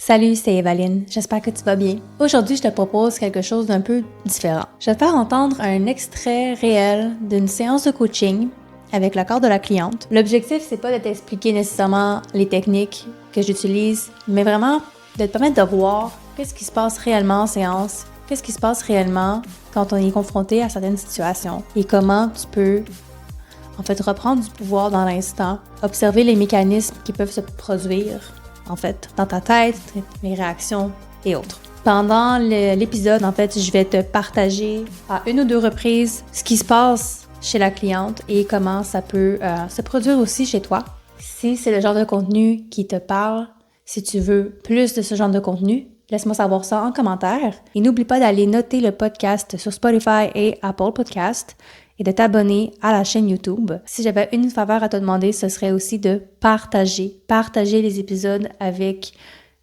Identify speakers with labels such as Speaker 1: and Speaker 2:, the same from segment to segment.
Speaker 1: Salut, c'est Evaline. J'espère que tu vas bien. Aujourd'hui, je te propose quelque chose d'un peu différent. Je vais te faire entendre un extrait réel d'une séance de coaching avec l'accord de la cliente. L'objectif, c'est pas de t'expliquer nécessairement les techniques que j'utilise, mais vraiment de te permettre de voir qu'est-ce qui se passe réellement en séance, qu'est-ce qui se passe réellement quand on est confronté à certaines situations et comment tu peux reprendre du pouvoir dans l'instant, observer les mécanismes qui peuvent se produire dans ta tête, les réactions et autres. Pendant l'épisode, je vais te partager à une ou deux reprises ce qui se passe chez la cliente et comment ça peut se produire aussi chez toi. Si c'est le genre de contenu qui te parle, si tu veux plus de ce genre de contenu, laisse-moi savoir ça en commentaire. Et n'oublie pas d'aller noter le podcast sur Spotify et Apple Podcast et de t'abonner à la chaîne YouTube. Si j'avais une faveur à te demander, ce serait aussi de partager les épisodes avec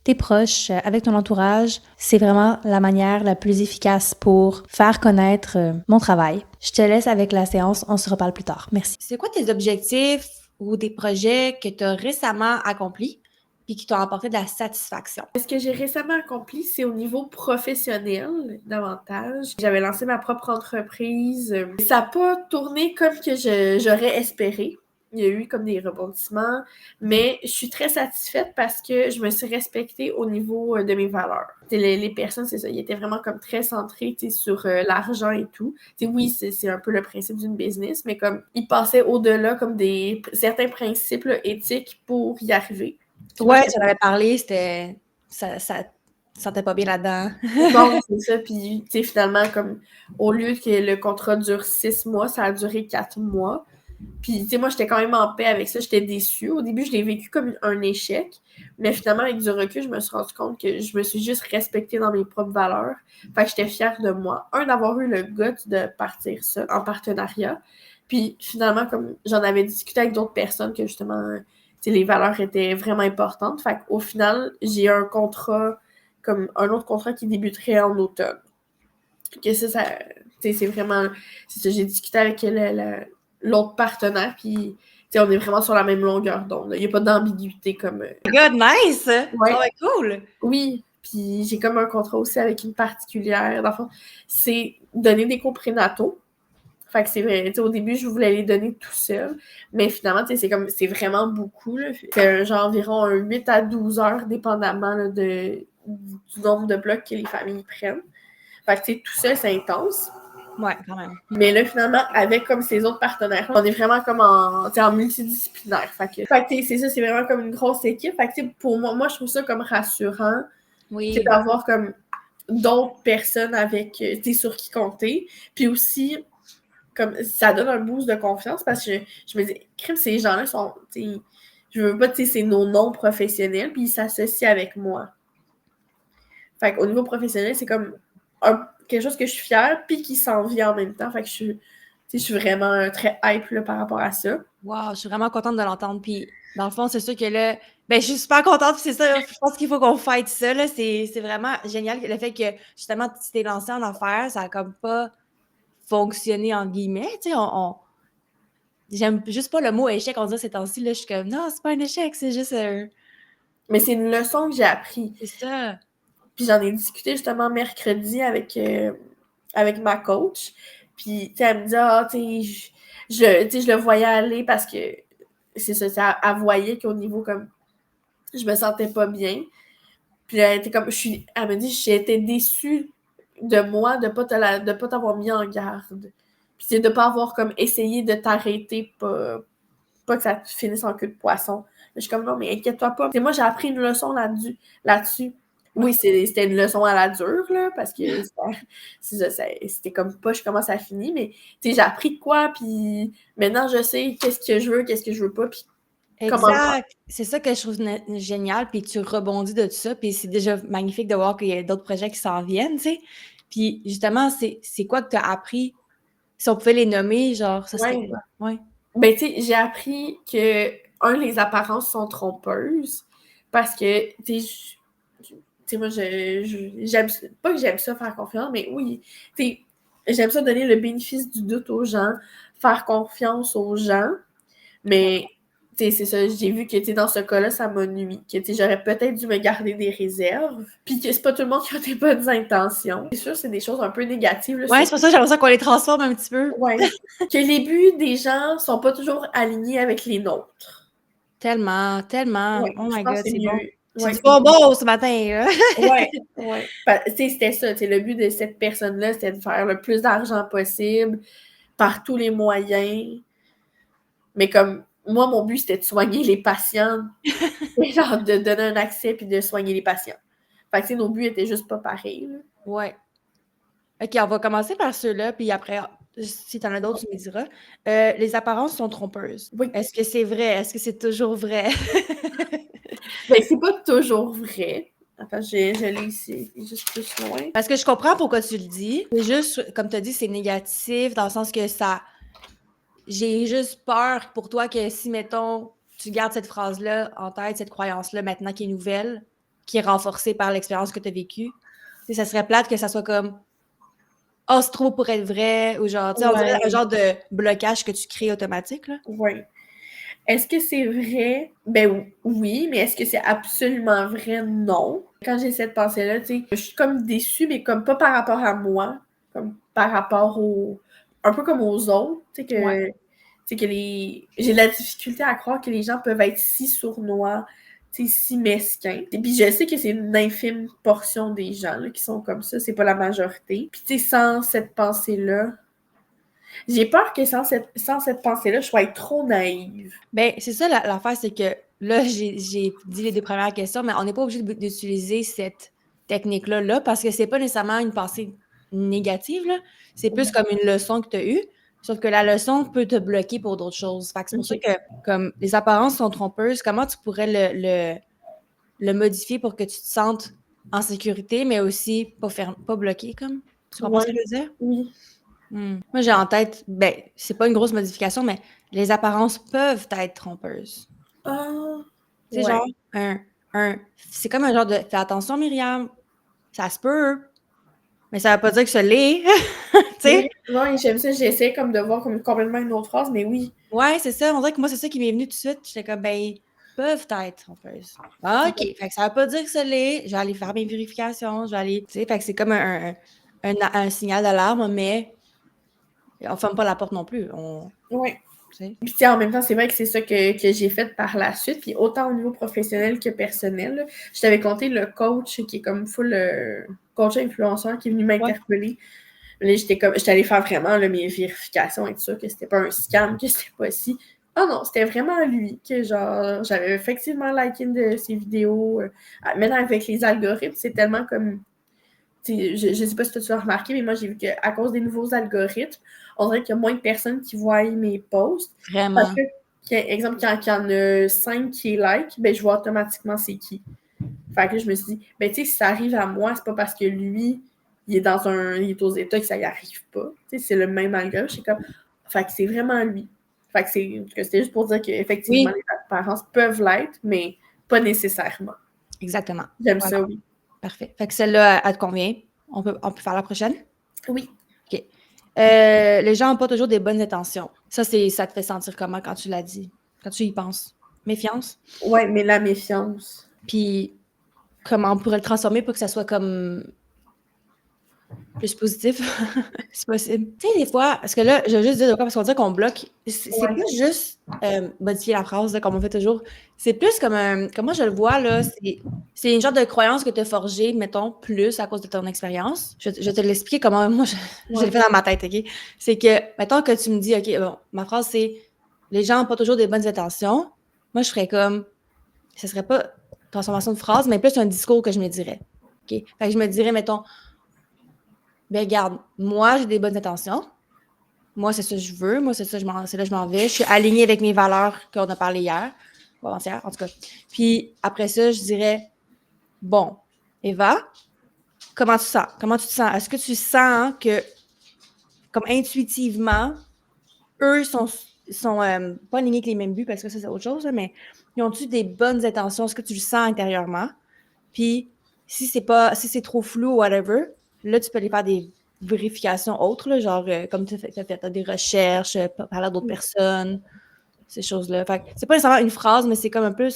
Speaker 1: tes proches, avec ton entourage. C'est vraiment la manière la plus efficace pour faire connaître mon travail. Je te laisse avec la séance, on se reparle plus tard. Merci.
Speaker 2: C'est quoi tes objectifs ou des projets que tu as récemment accomplis puis qui t'ont apporté de la satisfaction?
Speaker 3: Ce que j'ai récemment accompli, c'est au niveau professionnel davantage. J'avais lancé ma propre entreprise. Ça n'a pas tourné comme que j'aurais espéré. Il y a eu comme des rebondissements, mais je suis très satisfaite parce que je me suis respectée au niveau de mes valeurs. Les personnes, c'est ça, ils étaient vraiment comme très centrés sur l'argent et tout. Oui, c'est un peu le principe d'une business, mais comme ils passaient au-delà comme certains principes là, éthiques pour y arriver.
Speaker 2: Ouais, j'en avais parlé, c'était... Ça sentait pas bien là-dedans.
Speaker 3: Non, c'est ça. Puis, tu sais, finalement, comme au lieu que le contrat dure 6 mois, ça a duré 4 mois. Puis, tu sais, moi, j'étais quand même en paix avec ça. J'étais déçue. Au début, je l'ai vécu comme un échec. Mais finalement, avec du recul, je me suis rendu compte que je me suis juste respectée dans mes propres valeurs. Fait que j'étais fière de moi. D'avoir eu le goût de partir ça en partenariat. Puis, finalement, comme j'en avais discuté avec d'autres personnes que, justement, tu sais, les valeurs étaient vraiment importantes. Fait qu'au final, j'ai un contrat comme un autre contrat qui débuterait en automne. Que ça c'est vraiment... C'est ça, j'ai discuté avec l'autre partenaire, puis on est vraiment sur la même longueur d'onde. Il n'y a pas d'ambiguïté comme...
Speaker 2: God, nice!
Speaker 3: Ouais.
Speaker 2: Oh, ouais, cool!
Speaker 3: Oui, puis j'ai comme un contrat aussi avec une particulière. Dans le fond, c'est donner des cours prénataux. Fait que c'est vrai, au début, je voulais les donner tout seul, mais finalement, c'est vraiment beaucoup. Là. C'est genre environ 8 à 12 heures, dépendamment là, du nombre de blocs que les familles prennent. Fait que, tout seul, c'est intense.
Speaker 2: Ouais, quand même.
Speaker 3: Mais là, finalement, avec comme ces autres partenaires, on est vraiment comme en multidisciplinaire. Fait que c'est ça, c'est vraiment comme une grosse équipe. Fait que, pour moi, je trouve ça comme rassurant.
Speaker 2: Oui.
Speaker 3: D'avoir comme d'autres personnes avec, sur qui compter. Puis aussi, comme ça donne un boost de confiance parce que je me dis, crime, ces gens-là sont, je veux pas, c'est nos noms professionnels, puis ils s'associent avec moi. Fait qu'au niveau professionnel, c'est comme quelque chose que je suis fière, puis qui s'en vient en même temps. Fait que je suis vraiment très hype là, par rapport à ça.
Speaker 2: Wow, je suis vraiment contente de l'entendre. Puis, dans le fond, c'est sûr que là, je suis super contente. Puis c'est ça, je pense qu'il faut qu'on fight ça. Là. C'est vraiment génial le fait que, justement, tu t'es lancé en affaires, ça a comme pas fonctionné, en guillemets. Tu sais, j'aime juste pas le mot échec. On dirait ces temps-ci, là, je suis comme, non, c'est pas un échec, c'est juste
Speaker 3: Mais c'est une leçon que j'ai appris.
Speaker 2: C'est ça.
Speaker 3: Puis j'en ai discuté justement mercredi avec ma coach. Puis, elle me dit, je le voyais aller parce que c'est ça, elle voyait qu'au niveau comme je me sentais pas bien. Puis elle était comme elle me dit j'ai été déçue de moi de pas t'avoir mis en garde. Puis c'est de pas avoir comme essayé de t'arrêter, pas que ça te finisse en queue de poisson. Je suis comme non, mais inquiète-toi pas. Moi, j'ai appris une leçon là-dessus. Oui, c'était une leçon à la dure, là, parce que c'était comme pas je commence à finir, mais j'ai appris de quoi, puis maintenant je sais qu'est-ce que je veux pas, puis
Speaker 2: exact. C'est ça que je trouve génial, puis tu rebondis de tout ça, puis c'est déjà magnifique de voir qu'il y a d'autres projets qui s'en viennent, tu sais. Puis justement, c'est quoi que tu as appris? Si on pouvait les nommer, genre, ça serait quoi? Ouais.
Speaker 3: Ben, tu sais, j'ai appris que, les apparences sont trompeuses, parce que, tu sais, moi, j'aime pas que j'aime ça faire confiance, mais oui, tu sais, j'aime ça donner le bénéfice du doute aux gens, faire confiance aux gens, mais Tu sais, c'est ça, j'ai vu que, tu sais, dans ce cas-là, ça m'a nui. Que, tu sais, j'aurais peut-être dû me garder des réserves. Puis que c'est pas tout le monde qui a des bonnes intentions. C'est sûr, c'est des choses un peu négatives. Là,
Speaker 2: Ouais, c'est pour ça que j'ai l'impression qu'on les transforme un petit peu.
Speaker 3: Ouais. Que les buts des gens sont pas toujours alignés avec les nôtres.
Speaker 2: Tellement.
Speaker 3: Ouais,
Speaker 2: Oh
Speaker 3: je
Speaker 2: my
Speaker 3: pense
Speaker 2: God,
Speaker 3: que c'est
Speaker 2: c'est bon.
Speaker 3: mieux.
Speaker 2: C'est
Speaker 3: Ouais,
Speaker 2: du bonbon ce matin, là.
Speaker 3: ouais. Tu sais, c'était ça. Tu sais, le but de cette personne-là, c'était de faire le plus d'argent possible par tous les moyens. Mais comme moi, mon but, c'était de soigner les patients. Genre de donner un accès puis de soigner les patients. Fait que, tu sais, nos buts étaient juste pas pareils. Là.
Speaker 2: Ouais. OK, on va commencer par ceux-là, puis après, si t'en as d'autres, tu me diras. Les apparences sont trompeuses.
Speaker 3: Oui.
Speaker 2: Est-ce que c'est vrai? Est-ce que c'est toujours vrai?
Speaker 3: Ben, c'est pas toujours vrai. Attends, je l'ai ici, juste plus loin.
Speaker 2: Parce que je comprends pourquoi tu le dis. C'est juste, comme tu as dit, c'est négatif dans le sens que ça. J'ai juste peur pour toi que si, mettons, tu gardes cette phrase-là en tête, cette croyance-là maintenant qui est nouvelle, qui est renforcée par l'expérience que tu as vécue, ça serait plate que ça soit comme oh, c'est trop pour être vrai, ou genre, tu sais, on dirait un genre de blocage que tu crées automatique, là.
Speaker 3: Oui. Est-ce que c'est vrai? Ben oui, mais est-ce que c'est absolument vrai? Non. Quand j'ai cette pensée-là, tu sais, je suis comme déçue, mais comme pas par rapport à moi, comme par rapport un peu comme aux autres, tu sais,
Speaker 2: Ouais.
Speaker 3: j'ai de la difficulté à croire que les gens peuvent être si sournois, tu sais, si mesquins. Et puis je sais que c'est une infime portion des gens là, qui sont comme ça, c'est pas la majorité. Puis tu sais, sans cette pensée-là, j'ai peur que sans cette pensée-là, je sois trop naïve.
Speaker 2: Ben, c'est ça l'affaire, c'est que là, j'ai dit les deux premières questions, mais on n'est pas obligé d'utiliser cette technique-là là, parce que c'est pas nécessairement une pensée négative, là. C'est plus comme une leçon que tu as eue, sauf que la leçon peut te bloquer pour d'autres choses. Fait que c'est pour ça
Speaker 3: Ok.
Speaker 2: que, comme les apparences sont trompeuses, comment tu pourrais le modifier pour que tu te sentes en sécurité, mais aussi pas bloqué, comme? Tu comprends ce que
Speaker 3: Ouais,
Speaker 2: je veux dire?
Speaker 3: oui.
Speaker 2: Moi, j'ai en tête, ben, c'est pas une grosse modification, mais les apparences peuvent être trompeuses.
Speaker 3: Ah,
Speaker 2: Tu sais,
Speaker 3: ouais.
Speaker 2: genre, c'est comme un genre de, fais attention, Myriam, ça se peut, mais ça veut pas dire que ça l'est. Tu sais?
Speaker 3: Oui, ouais, j'aime ça. J'essaie comme de voir comme complètement une autre phrase, mais oui.
Speaker 2: Ouais, c'est ça. On dirait que moi, c'est ça qui m'est venu tout de suite. J'étais comme, ben, peuvent être trompeuses. Ah, OK. Fait que ça veut pas dire que ça l'est. Je vais aller faire mes vérifications. Je vais aller. Tu sais, fait que c'est comme un signal d'alarme, mais on ferme pas la porte non plus.
Speaker 3: Ouais.
Speaker 2: Tu sais.
Speaker 3: Puis, tu sais, en même temps, c'est vrai que c'est ça que j'ai fait par la suite. Puis, autant au niveau professionnel que personnel, là, je t'avais conté le coach qui est comme full coach influenceur qui est venu
Speaker 2: Ouais.
Speaker 3: m'interpeller. Là, j'étais allée faire vraiment là, mes vérifications et tout ça, que c'était pas un scam, que c'était pas si. Ah non, c'était vraiment lui que genre j'avais effectivement liké une de ses vidéos. Maintenant avec les algorithmes, c'est tellement comme. Je sais pas si tu as remarqué, mais moi j'ai vu qu'à cause des nouveaux algorithmes, on dirait qu'il y a moins de personnes qui voient mes posts. Parce
Speaker 2: Vraiment.
Speaker 3: que, exemple, quand il y en a 5 qui like, ben je vois automatiquement c'est qui. Fait que là, je me suis dit, ben tu sais, si ça arrive à moi, c'est pas parce que lui, il est aux États que ça y arrive pas. Tu sais, c'est le même algorithme. Je suis comme, fait que c'est vraiment lui. Fait que c'était juste pour dire qu'effectivement,
Speaker 2: Oui,
Speaker 3: les apparences peuvent l'être, mais pas nécessairement.
Speaker 2: exactement.
Speaker 3: J'aime
Speaker 2: Voilà.
Speaker 3: ça, oui.
Speaker 2: Parfait. Fait que celle-là, elle te convient. On peut faire la prochaine?
Speaker 3: Oui.
Speaker 2: OK. Les gens n'ont pas toujours des bonnes intentions. Ça te fait sentir comment quand tu l'as dit? Quand tu y penses? Méfiance?
Speaker 3: Ouais, mais la méfiance.
Speaker 2: Puis, comment on pourrait le transformer pour que ça soit comme plus positif? C'est possible. Tu sais, des fois, parce que là, je vais juste dire de quoi, parce qu'on dirait qu'on bloque. C'est
Speaker 3: Ouais.
Speaker 2: pas juste modifier la phrase, là, comme on fait toujours. C'est plus comme un. Comment je le vois, là? C'est une genre de croyance que tu as forgée, mettons, plus à cause de ton expérience. Je vais te l'expliquer comment moi, je l'ai fait dans ma tête, OK? C'est que, mettons que tu me dis, OK, bon, ma phrase, c'est les gens n'ont pas toujours des bonnes intentions. Moi, je ferais comme. Ce serait pas transformation de phrase, mais plus un discours que je me dirais. OK? Fait que je me dirais, mettons, ben regarde, moi, j'ai des bonnes intentions. Moi, c'est ça que je veux. Moi, c'est là que je m'en vais. Je suis alignée avec mes valeurs qu'on a parlé hier. Ou avant-hier, en tout cas. Puis après ça, je dirais, bon, Eva, comment tu sens? Comment tu te sens? Est-ce que tu sens que, comme intuitivement, eux sont pas alignés avec les mêmes buts, parce que ça, c'est autre chose, là, mais ils ont-tu des bonnes intentions? Est-ce que tu le sens intérieurement? Puis, si c'est trop flou ou whatever, là, tu peux aller faire des vérifications autres, là, genre, comme tu as fait, t'as des recherches, parler à d'autres personnes. ces choses-là. Fait que c'est pas nécessairement une phrase, mais c'est comme un peu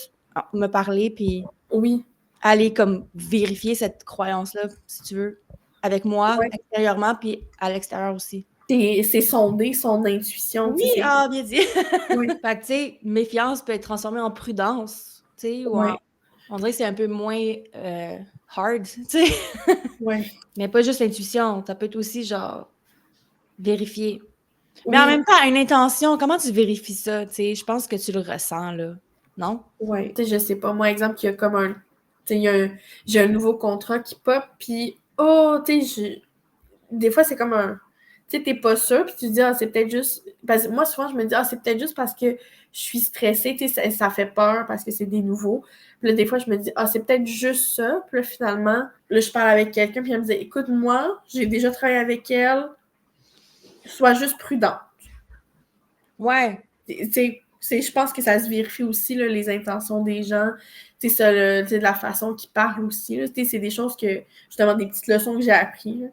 Speaker 2: me parler, puis
Speaker 3: Oui,
Speaker 2: aller comme vérifier cette croyance-là, si tu veux, avec moi,
Speaker 3: ouais.
Speaker 2: extérieurement, puis à l'extérieur aussi.
Speaker 3: C'est sonder son intuition,
Speaker 2: Oui,
Speaker 3: tu sais.
Speaker 2: bien dit!
Speaker 3: Oui,
Speaker 2: Fait que, tu sais, méfiance peut être transformée en prudence, tu sais, ou
Speaker 3: ouais,
Speaker 2: on dirait que c'est un peu moins hard, tu sais.
Speaker 3: ouais.
Speaker 2: Mais pas juste l'intuition, ça peut être aussi, genre, vérifier. Mais en
Speaker 3: Oui,
Speaker 2: même temps, une intention, comment tu vérifies ça, tu sais? Je pense que tu le ressens, là, non?
Speaker 3: ouais. Tu sais, je sais pas, moi, exemple, qu'il y a comme un. Tu sais, j'ai un nouveau contrat qui pop, puis, oh, tu sais, des fois, c'est comme un. Tu sais, t'es pas sûr, puis tu te dis, ah, c'est peut-être juste. Parce que moi, souvent, je me dis, ah, c'est peut-être juste parce que je suis stressée, tu sais, ça fait peur parce que c'est des nouveaux. Puis là, des fois, je me dis, ah, c'est peut-être juste ça. Puis là, finalement, là, je parle avec quelqu'un, puis elle me dit, écoute, moi, j'ai déjà travaillé avec elle, sois juste prudent.
Speaker 2: Ouais.
Speaker 3: Tu sais, je pense que ça se vérifie aussi, là, les intentions des gens, tu sais, ça, tu sais, de la façon qu'ils parlent aussi. Là, tu sais, c'est des choses que, justement, des petites leçons que j'ai apprises. Là.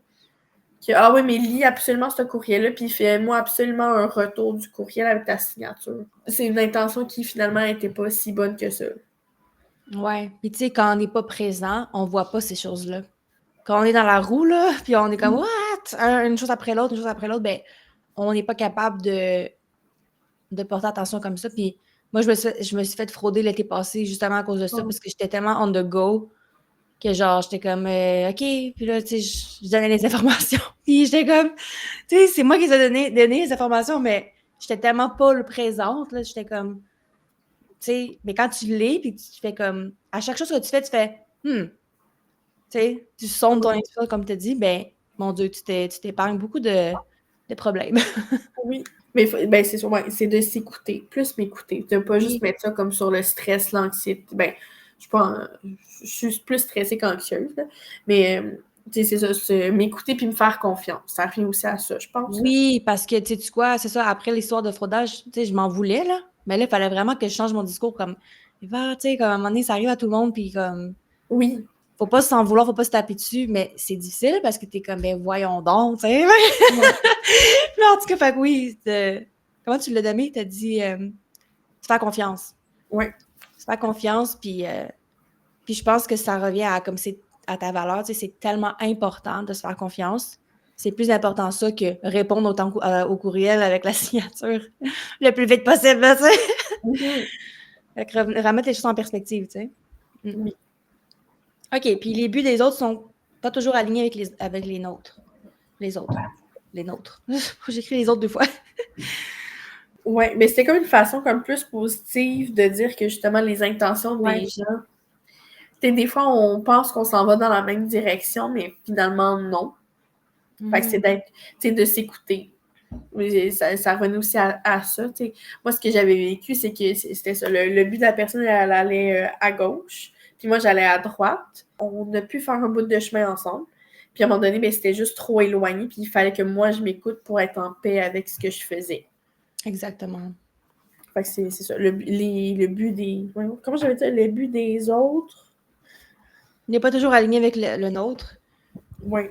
Speaker 3: Que, ah oui, mais lis absolument ce courriel-là, puis fais-moi absolument un retour du courriel avec ta signature. C'est une intention qui, finalement, n'était pas si bonne que ça.
Speaker 2: Ouais. Puis tu sais, quand on n'est pas présent, on voit pas ces choses-là. Quand on est dans la roue, là, puis on est comme what? Une chose après l'autre, ben, on n'est pas capable de porter attention comme ça. Puis moi, je me suis fait frauder l'été passé justement à cause de ça,
Speaker 3: Oh.
Speaker 2: parce que j'étais tellement on the go que genre, j'étais comme OK. Puis là, tu sais, je donnais les informations. Puis j'étais comme, tu sais, c'est moi qui ai donné les informations, mais j'étais tellement pas le présente, là. J'étais comme, tu sais, mais quand tu l'es, puis tu fais comme, à chaque chose que tu fais, tu sais, tu sondes ton
Speaker 3: Oui.
Speaker 2: intuition, comme tu as dit, ben, mon Dieu, tu t'épargnes beaucoup de problèmes.
Speaker 3: Oui. Mais ben, c'est sûr, ouais, c'est de s'écouter, plus m'écouter. De pas juste
Speaker 2: Oui.
Speaker 3: mettre ça comme sur le stress, l'anxiété. Ben, je suis pas je suis plus stressée qu'anxieuse, là. Mais tu sais, c'est ça, m'écouter puis me faire confiance. Ça revient aussi à ça, je pense. Là.
Speaker 2: Oui, parce que, tu sais quoi, c'est ça, après l'histoire de fraudage, tu sais, je m'en voulais, là. Mais là, il fallait vraiment que je change mon discours comme, va, tu sais, comme à un moment donné, ça arrive à tout le monde, puis comme,
Speaker 3: Oui.
Speaker 2: faut pas s'en vouloir, faut pas se taper dessus, mais c'est difficile parce que t'es comme, ben, voyons donc, tu sais.
Speaker 3: Ouais.
Speaker 2: Mais en tout cas, fait que oui, comment tu l'as donné? T'as dit, se faire confiance.
Speaker 3: Ouais.
Speaker 2: Se faire confiance, puis je pense que ça revient à comme c'est à ta valeur, tu sais, c'est tellement important de se faire confiance. C'est plus important ça que répondre au courriel avec la signature le plus vite possible, là, tu sais.
Speaker 3: Mhm.
Speaker 2: Fait que remettre les choses en perspective, tu sais.
Speaker 3: Oui.
Speaker 2: OK, puis les buts des autres sont pas toujours alignés avec les nôtres. Les autres. Les nôtres. J'écris les autres 2 fois.
Speaker 3: Ouais, mais c'était comme une façon comme plus positive de dire que justement les intentions
Speaker 2: Ouais.
Speaker 3: des gens. Tu sais, des fois, on pense qu'on s'en va dans la même direction, mais finalement, non. Fait que c'est d'être, tu sais, de s'écouter. Oui, ça revenait aussi à ça. Tu sais. Moi, ce que j'avais vécu, c'est que c'était ça. Le but de la personne, elle allait à gauche, puis moi, j'allais à droite. On a pu faire un bout de chemin ensemble. Puis à un moment donné, ben, c'était juste trop éloigné, puis il fallait que moi, je m'écoute pour être en paix avec ce que je faisais.
Speaker 2: Exactement.
Speaker 3: Fait que c'est ça. Le but des. Comment j'avais dit? Le but des autres.
Speaker 2: Il n'est pas toujours aligné avec le nôtre.
Speaker 3: Oui.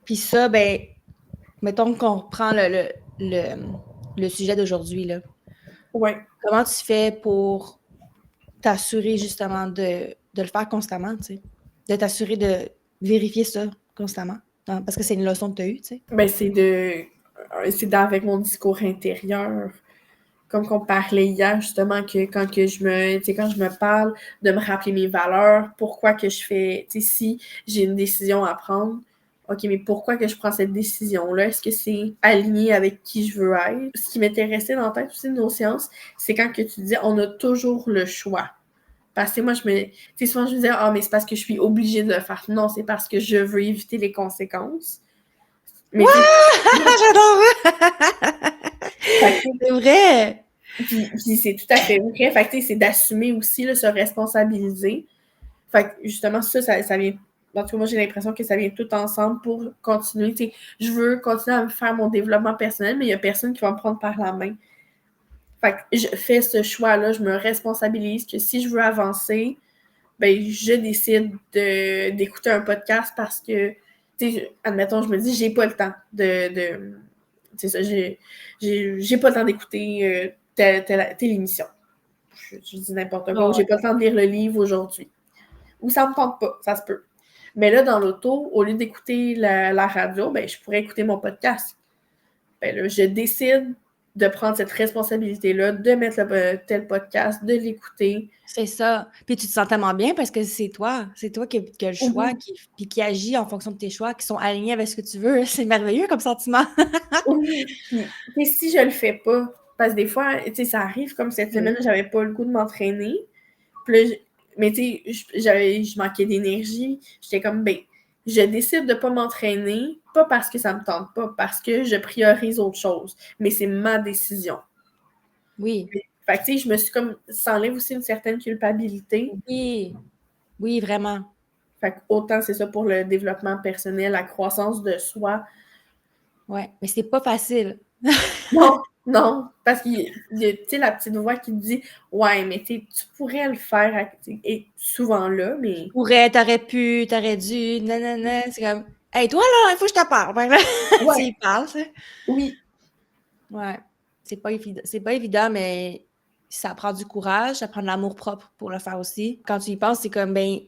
Speaker 2: Puis ça, ben, mettons qu'on reprend le sujet d'aujourd'hui, là.
Speaker 3: Oui.
Speaker 2: Comment tu fais pour t'assurer justement de le faire constamment, tu sais? De t'assurer de vérifier ça constamment. Parce que c'est une leçon que tu as eue, tu sais.
Speaker 3: Ben, avec mon discours intérieur. Comme qu'on parlait hier, justement, que quand que quand je me parle, de me rappeler mes valeurs, pourquoi que je fais, tu sais, si j'ai une décision à prendre, OK, mais pourquoi que je prends cette décision-là? Est-ce que c'est aligné avec qui je veux être? Ce qui m'intéressait dans la tête aussi de nos séances, c'est quand que tu dis, on a toujours le choix. Parce que moi, tu sais, souvent je me disais, ah, mais c'est parce que je suis obligée de le faire. Non, c'est parce que je veux éviter les conséquences. Mais tu
Speaker 2: J'adore!
Speaker 3: sais,
Speaker 2: C'est vrai!
Speaker 3: puis c'est tout à fait vrai. Fait que, c'est d'assumer aussi, là, se responsabiliser. Fait que, justement, ça vient. En tout cas, moi, j'ai l'impression que ça vient tout ensemble pour continuer. T'sais, je veux continuer à me faire mon développement personnel, mais il n'y a personne qui va me prendre par la main. Fait que je fais ce choix-là, je me responsabilise que si je veux avancer, ben, je décide d'écouter un podcast parce que, admettons, je me dis, j'ai pas le temps c'est ça, j'ai pas le temps d'écouter telle émission. Je dis n'importe quoi, ou j'ai pas le temps de lire le livre aujourd'hui. Ou ça me tente pas, ça se peut. Mais là, dans l'auto, au lieu d'écouter la radio, ben, je pourrais écouter mon podcast. Ben là, je décide de prendre cette responsabilité-là, de mettre tel podcast, de l'écouter.
Speaker 2: C'est ça. Puis tu te sens tellement bien parce que c'est toi. C'est toi qui as le choix, puis qui agit en fonction de tes choix, qui sont alignés avec ce que tu veux. C'est merveilleux comme sentiment.
Speaker 3: Oui. Puis si je le fais pas, parce que des fois, tu sais, ça arrive comme cette semaine, j'avais pas le goût de m'entraîner. Puis là, mais tu sais, je manquais d'énergie. J'étais comme, ben, je décide de pas m'entraîner, pas parce que ça me tente pas, parce que je priorise autre chose. Mais c'est ma décision.
Speaker 2: Oui.
Speaker 3: Fait que tu sais, je me suis comme, ça enlève aussi une certaine culpabilité.
Speaker 2: Oui, vraiment.
Speaker 3: Fait que autant c'est ça pour le développement personnel, la croissance de soi.
Speaker 2: Ouais, mais c'est pas facile.
Speaker 3: Non, parce qu'il y a, tu sais, la petite voix qui te dit « Ouais, mais tu pourrais le faire. » Et souvent là, mais...
Speaker 2: T'aurais pu, t'aurais dû, nanana. C'est comme, hey, toi, là, il faut que je te parle. Ben, là,
Speaker 3: Ouais.
Speaker 2: Tu y parles, ça.
Speaker 3: Oui.
Speaker 2: Ouais. C'est pas évident, mais ça prend du courage, ça prend de l'amour-propre pour le faire aussi. Quand tu y penses, c'est comme, ben,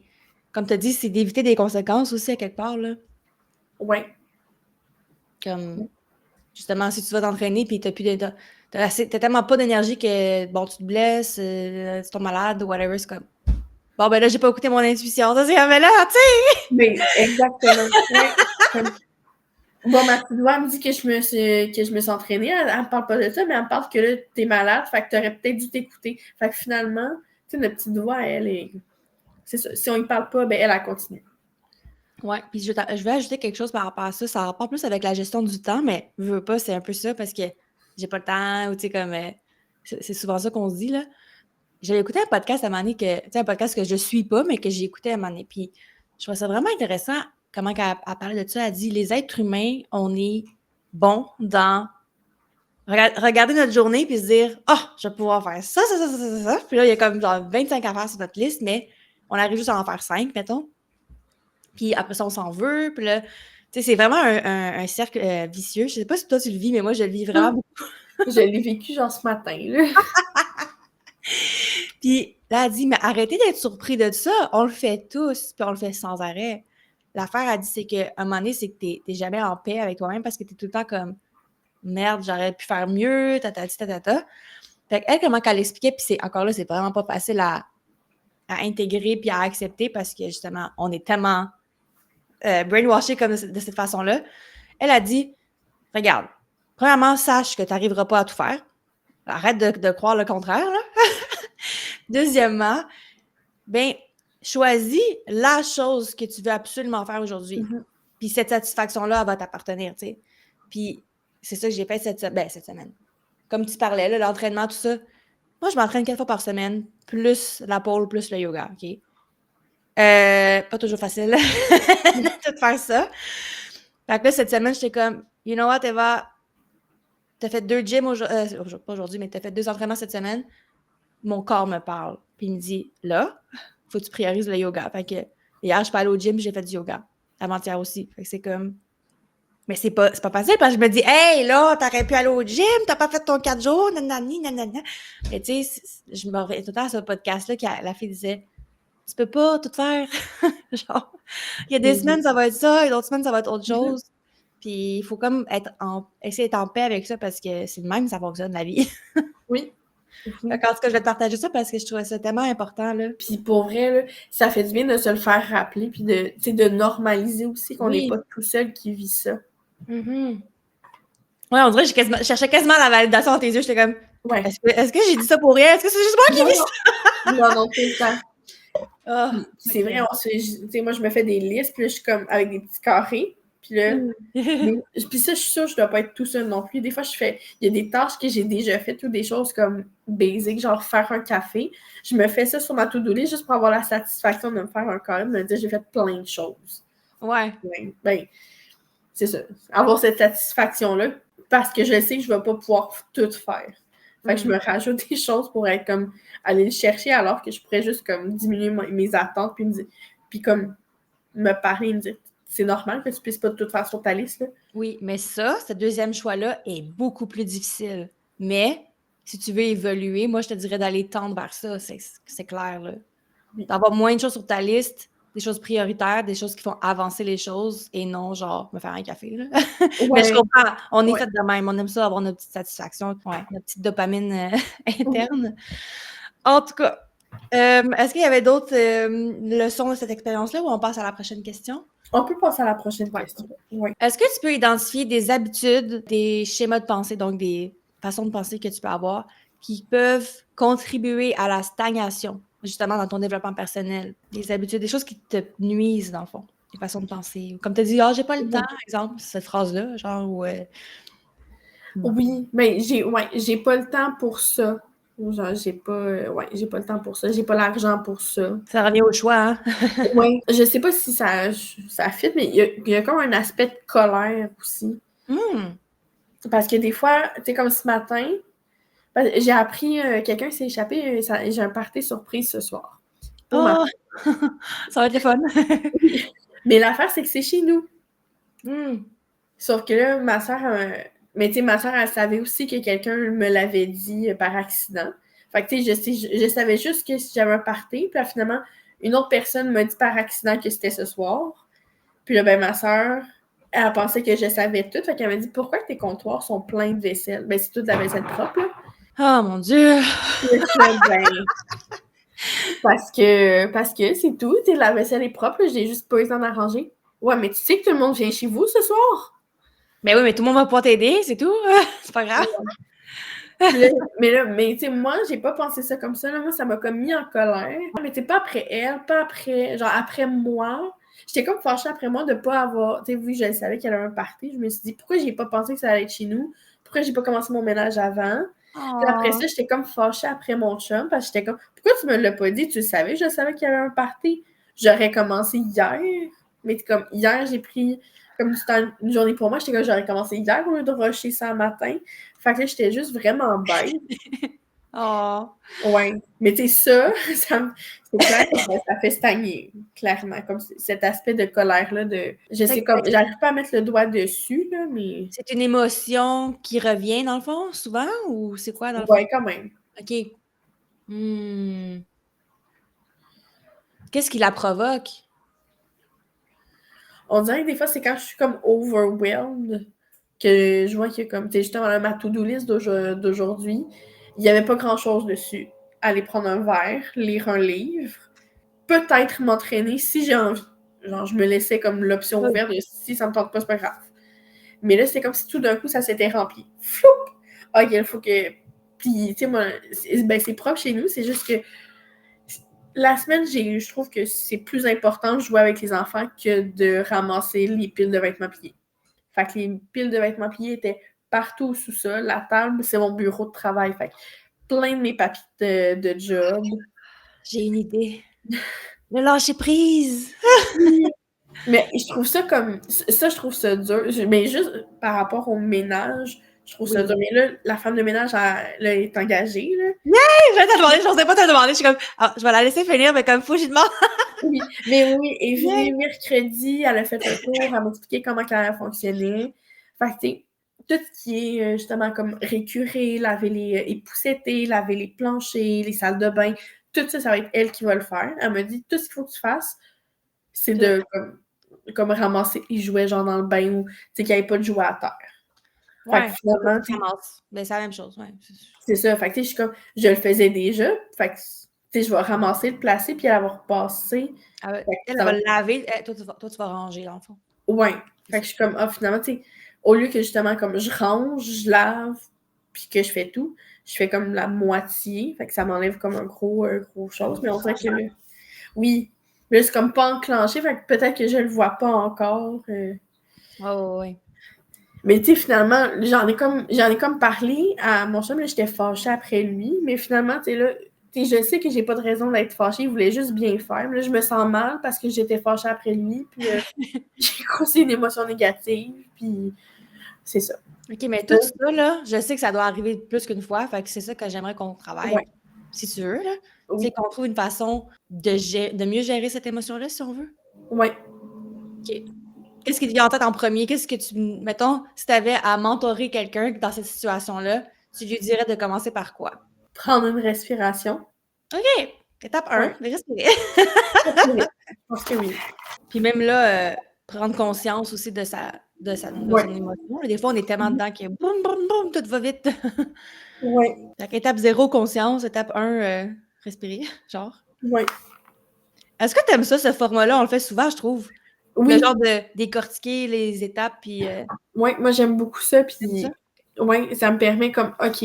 Speaker 2: comme tu as dit, c'est d'éviter des conséquences aussi, à quelque part, là.
Speaker 3: Ouais.
Speaker 2: Comme, justement, si tu vas t'entraîner puis t'as tellement pas d'énergie que, bon, tu te blesses, tu tombes malade ou whatever, c'est comme, bon, ben là, j'ai pas écouté mon intuition. Ça, c'est, mais là, tu sais!
Speaker 3: Mais exactement. Ouais. Bon, ma petite voix me dit que je me suis entraînée. Elle me parle pas de ça, mais elle me parle que là, t'es malade, fait que t'aurais peut-être dû t'écouter. Fait que finalement, tu sais, notre petite voix, elle est... C'est ça. Si on y parle pas, ben elle continue.
Speaker 2: Ouais, puis je vais ajouter quelque chose par rapport à ça. Ça a rapport plus avec la gestion du temps, mais je veux pas, c'est un peu ça parce que j'ai pas le temps ou tu sais, comme. C'est souvent ça qu'on se dit, là. J'avais écouté un podcast à un moment donné, tu sais, un podcast que je suis pas, mais que j'ai écouté à un moment donné. Puis je trouvais ça vraiment intéressant comment elle parlait de ça. Elle dit les êtres humains, on est bons dans regarder notre journée puis se dire ah, je vais pouvoir faire ça, ça, ça, ça, ça, ça. Puis là, il y a comme genre 25 affaires sur notre liste, mais on arrive juste à en faire 5, mettons. Puis après ça, on s'en veut. Puis là, tu sais, c'est vraiment un cercle vicieux. Je sais pas si toi, tu le vis, mais moi, je le vis vraiment beaucoup.
Speaker 3: Je l'ai vécu genre ce matin, là.
Speaker 2: Puis là, elle dit, mais arrêtez d'être surpris de ça. On le fait tous, puis on le fait sans arrêt. L'affaire, elle dit, c'est qu'à un moment donné, c'est que t'es jamais en paix avec toi-même parce que t'es tout le temps comme merde, j'aurais pu faire mieux, tatati, tatata. Fait qu'elle, comment qu'elle expliquait, puis c'est encore là, c'est vraiment pas facile à intégrer puis à accepter parce que justement, on est tellement brainwashé comme de cette façon-là. Elle a dit, regarde, premièrement, sache que tu n'arriveras pas à tout faire. Arrête de croire le contraire, là. Deuxièmement, ben, choisis la chose que tu veux absolument faire aujourd'hui. Puis cette satisfaction-là, elle va t'appartenir, tu sais. Puis c'est ça que j'ai fait cette semaine. Comme tu parlais, là, l'entraînement, tout ça. Moi, je m'entraîne 4 fois par semaine, plus la pole, plus le yoga, OK? Pas toujours facile de tout faire ça. Fait que là, cette semaine, j'étais comme, you know what, Eva, t'as fait 2 gyms pas aujourd'hui, mais t'as fait 2 entraînements cette semaine. Mon corps me parle. Puis il me dit, là, faut que tu priorises le yoga. Fait que hier, je suis pas allée au gym, j'ai fait du yoga. Avant-hier aussi. Fait que c'est comme, mais c'est pas facile parce que je me dis, hey, là, t'aurais pu aller au gym, t'as pas fait ton 4 jours, nanani, nanana. Mais tu sais, je me reviens tout le temps à ce podcast-là la fille disait, tu peux pas tout faire. Genre, il y a des semaines, ça va être ça, et d'autres semaines, ça va être autre chose. Puis il faut comme essayer d'être en paix avec ça parce que c'est de même que ça fonctionne, la vie.
Speaker 3: Oui.
Speaker 2: En tout cas, je vais te partager ça parce que je trouvais ça tellement important, là.
Speaker 3: Puis pour vrai, là, ça fait du bien de se le faire rappeler puis de normaliser aussi qu'on n'est pas tout seul qui vit ça.
Speaker 2: Ouais, on dirait que je cherchais quasiment la validation dans tes yeux. J'étais comme,
Speaker 3: ouais.
Speaker 2: Est-ce que j'ai dit ça pour rien? Est-ce que c'est juste moi qui vis ça?
Speaker 3: Non, tout le temps. C'est vrai, moi, je me fais des listes, puis là, je suis comme avec des petits carrés. Puis là, puis ça, je suis sûre que je dois pas être tout seul non plus. Des fois, il y a des tâches que j'ai déjà faites ou des choses comme basic, genre faire un café. Je me fais ça sur ma to-do list juste pour avoir la satisfaction de me faire un carré, de me dire j'ai fait plein de choses.
Speaker 2: Ouais.
Speaker 3: Ben, c'est ça. Avoir cette satisfaction-là, parce que je sais que je vais pas pouvoir tout faire. Fait que je me rajoute des choses pour être comme aller le chercher alors que je pourrais juste comme diminuer mes attentes puis comme me parler et me dire c'est normal que tu puisses pas tout faire sur ta liste. Là.
Speaker 2: Oui, mais ça, ce deuxième choix-là est beaucoup plus difficile. Mais si tu veux évoluer, moi, je te dirais d'aller tendre vers ça, c'est clair, là. D'avoir moins de choses sur ta liste, des choses prioritaires, des choses qui font avancer les choses et non, genre, me faire un café, là. Mais je
Speaker 3: Ouais,
Speaker 2: comprends, on est
Speaker 3: ouais.
Speaker 2: fait de même, on aime ça avoir notre petite satisfaction, notre petite dopamine interne. En tout cas, est-ce qu'il y avait d'autres leçons de cette expérience-là ou on passe à la prochaine question?
Speaker 3: On peut passer à la prochaine
Speaker 2: Ouais.
Speaker 3: question. Ouais.
Speaker 2: Est-ce que tu peux identifier des habitudes, des schémas de pensée, donc des façons de penser que tu peux avoir qui peuvent contribuer à la stagnation, justement dans ton développement personnel? Des habitudes, des choses qui te nuisent, dans le fond, des façons de penser. Comme tu as dit, j'ai pas le temps, par exemple, cette phrase-là, genre, ou...
Speaker 3: Oui, mais j'ai pas le temps pour ça. Genre, j'ai pas le temps pour ça. J'ai pas l'argent pour ça.
Speaker 2: Ça revient au choix, hein?
Speaker 3: Ouais, je sais pas si ça fit, mais il y a comme un aspect de colère aussi. Parce que des fois, tu sais, comme ce matin, j'ai appris quelqu'un s'est échappé, j'ai un party surprise ce soir.
Speaker 2: Oh! Ça va être le fun!
Speaker 3: Mais l'affaire, c'est que c'est chez nous.
Speaker 2: Hmm.
Speaker 3: Sauf que là, ma soeur, mais tu sais, ma soeur, elle savait aussi que quelqu'un me l'avait dit par accident. Fait que tu sais, je savais juste que si j'avais un party, puis là, finalement, une autre personne m'a dit par accident que c'était ce soir. Puis là, ben, ma soeur, elle a pensé que je savais tout. Fait qu'elle m'a dit, pourquoi tes comptoirs sont pleins de vaisselle? Ben, c'est toute la vaisselle propre, là.
Speaker 2: Oh mon Dieu!
Speaker 3: Puis là, ben, parce que c'est tout. Tu sais, la vaisselle est propre, là, j'ai juste pas eu le temps d'arranger. Ouais, mais tu sais que tout le monde vient chez vous ce soir?
Speaker 2: Ben oui, mais tout le monde va pouvoir t'aider, c'est tout. C'est pas grave.
Speaker 3: Mais tu sais, moi, j'ai pas pensé ça comme ça. Là. Moi, ça m'a comme mis en colère. Mais tu sais, pas après elle, pas après, genre après moi. J'étais comme fâchée après moi de pas avoir, tu sais, vu que je savais qu'elle avait un party, je me suis dit, pourquoi j'ai pas pensé que ça allait être chez nous? Pourquoi j'ai pas commencé mon ménage avant? Puis après ça, j'étais comme fâchée après mon chum, parce que j'étais comme, pourquoi tu me l'as pas dit? Tu le savais, je savais qu'il y avait un party. J'aurais commencé hier, mais comme hier, j'ai pris comme du temps, une journée pour moi, j'étais comme, j'aurais commencé hier au lieu de rusher ça le matin. Fait que là, j'étais juste vraiment bête.
Speaker 2: Oh.
Speaker 3: Ouais. Mais tu sais, c'est clair que ça fait stagner, clairement. Comme cet aspect de colère-là, je sais comme, j'arrive pas à mettre le doigt dessus, là, mais.
Speaker 2: C'est une émotion qui revient, dans le fond, souvent, ou c'est quoi, dans le fond?
Speaker 3: Ouais, quand même.
Speaker 2: OK. Qu'est-ce qui la provoque?
Speaker 3: On dirait que des fois, c'est quand je suis comme overwhelmed que je vois que comme, tu sais, justement, ma to-do list d'aujourd'hui, il n'y avait pas grand-chose dessus. Aller prendre un verre, lire un livre, peut-être m'entraîner si j'ai envie. Genre, je me laissais comme l'option ouverte de si ça me tente pas, c'est pas grave. Mais là, c'est comme si tout d'un coup, ça s'était rempli. Floup! OK, il faut que... Puis, tu sais, moi, c'est propre chez nous, c'est juste que la semaine, je trouve que c'est plus important de jouer avec les enfants que de ramasser les piles de vêtements pliés. Fait que les piles de vêtements pliés étaient partout au sous-sol. La table, c'est mon bureau de travail. Fait que plein de mes papiers de job.
Speaker 2: J'ai une idée. Le lâcher prise!
Speaker 3: Mais je trouve ça comme... Ça, je trouve ça dur. Mais juste par rapport au ménage, je trouve ça dur. Mais là, la femme de ménage, elle est engagée, là.
Speaker 2: Je vais te demander, je n'osais pas te demander. Je suis comme, je vais la laisser finir, mais comme, faut que j'y demande.
Speaker 3: Oui, mais oui, et venue mercredi, elle a fait le tour, elle m'a expliqué comment elle fonctionnait. Fait que, tu sais, tout ce qui est justement comme récurer, laver les épousseter, laver les planchers, les salles de bain, tout ça, ça va être elle qui va le faire. Elle m'a dit, tout ce qu'il faut que tu fasses, c'est de comme ramasser les jouets genre dans le bain ou, tu sais, qu'il n'y ait pas de jouets à terre.
Speaker 2: Ouais,
Speaker 3: fait que finalement,
Speaker 2: ben, c'est la même chose, ouais.
Speaker 3: c'est ça. Fait que, tu sais, je suis comme, je le faisais déjà. Fait que, tu sais, je vais ramasser, le placer, puis elle va repasser.
Speaker 2: Elle va le laver. Toi, tu vas ranger, dans le fond.
Speaker 3: Ouais. Fait que je suis comme, finalement, tu sais, au lieu que justement, comme je range, je lave, puis que je fais tout, je fais comme la moitié. Fait que ça m'enlève comme un gros chose. Mais on dirait que, oui. Mais c'est comme pas enclenché. Fait que peut-être que je le vois pas encore.
Speaker 2: Oui.
Speaker 3: Mais tu sais, finalement, j'en ai comme parlé à mon chum, là, j'étais fâchée après lui, mais finalement, tu sais, là, je sais que j'ai pas de raison d'être fâchée, il voulait juste bien faire. Là, je me sens mal parce que j'étais fâchée après lui, puis j'ai causé une émotion négative, puis c'est ça.
Speaker 2: OK, mais tout ça, là, je sais que ça doit arriver plus qu'une fois, fait que c'est ça que j'aimerais qu'on travaille, si tu veux, là. Oui. C'est qu'on trouve une façon de mieux gérer cette émotion-là, si on veut.
Speaker 3: Oui.
Speaker 2: OK. Qu'est-ce qui te vient en tête en premier? Qu'est-ce que mettons, si tu avais à mentorer quelqu'un dans cette situation-là, tu lui dirais de commencer par quoi?
Speaker 3: Prendre une respiration.
Speaker 2: OK! Étape 1,
Speaker 3: Ouais.
Speaker 2: respirer.
Speaker 3: Je pense que oui.
Speaker 2: Puis même là, prendre conscience aussi de
Speaker 3: Ouais.
Speaker 2: son émotion. Des fois, on est tellement dedans que boum, boum, boum, tout va vite.
Speaker 3: Ouais.
Speaker 2: Fait qu'étape 0, conscience. Étape 1, respirer, genre.
Speaker 3: Ouais.
Speaker 2: Est-ce que t'aimes ça, ce format-là? On le fait souvent, je trouve. Le
Speaker 3: Oui.
Speaker 2: genre de décortiquer les étapes, puis
Speaker 3: Ouais, moi j'aime beaucoup ça.
Speaker 2: t'aimes
Speaker 3: Puis
Speaker 2: ça?
Speaker 3: ouais, ça me permet comme OK.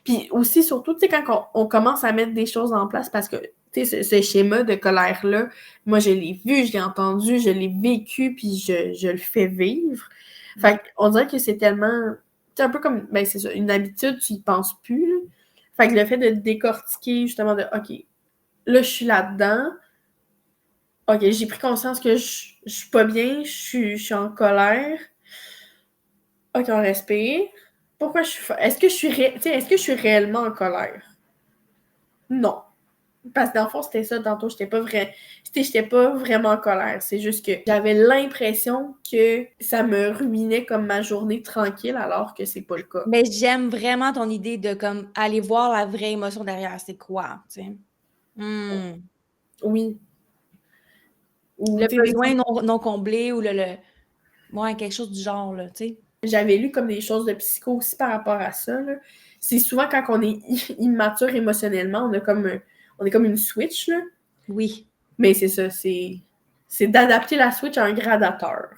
Speaker 3: Puis aussi, surtout, tu sais, quand on commence à mettre des choses en place, parce que tu sais, ce schéma de colère-là, moi je l'ai vu, je l'ai entendu, je l'ai vécu, puis je le fais vivre. Fait qu'on dirait que c'est tellement. C'est un peu comme, ben c'est ça, une habitude, tu y penses plus, là. Fait que le fait de décortiquer, justement, de OK, là, je suis là-dedans. OK, j'ai pris conscience que je suis pas bien, je suis en colère. OK, on respire. Pourquoi je suis. Est-ce que je suis est-ce que je suis réellement en colère? Non. Parce que dans le fond, c'était ça tantôt. J'étais pas vraiment en colère. C'est juste que j'avais l'impression que ça me ruinait comme ma journée tranquille, alors que c'est pas le cas.
Speaker 2: Mais j'aime vraiment ton idée de comme aller voir la vraie émotion derrière. C'est quoi, tu sais?
Speaker 3: Oui. Ou,
Speaker 2: Le
Speaker 3: tu sais, des fois,
Speaker 2: besoin non comblé ou ouais, quelque chose du genre, là, tu sais.
Speaker 3: j'avais lu comme des choses de psycho aussi par rapport à ça, là. C'est souvent quand on est immature émotionnellement, on est comme une switch, là.
Speaker 2: Oui.
Speaker 3: Mais c'est ça, c'est d'adapter la switch à un gradateur.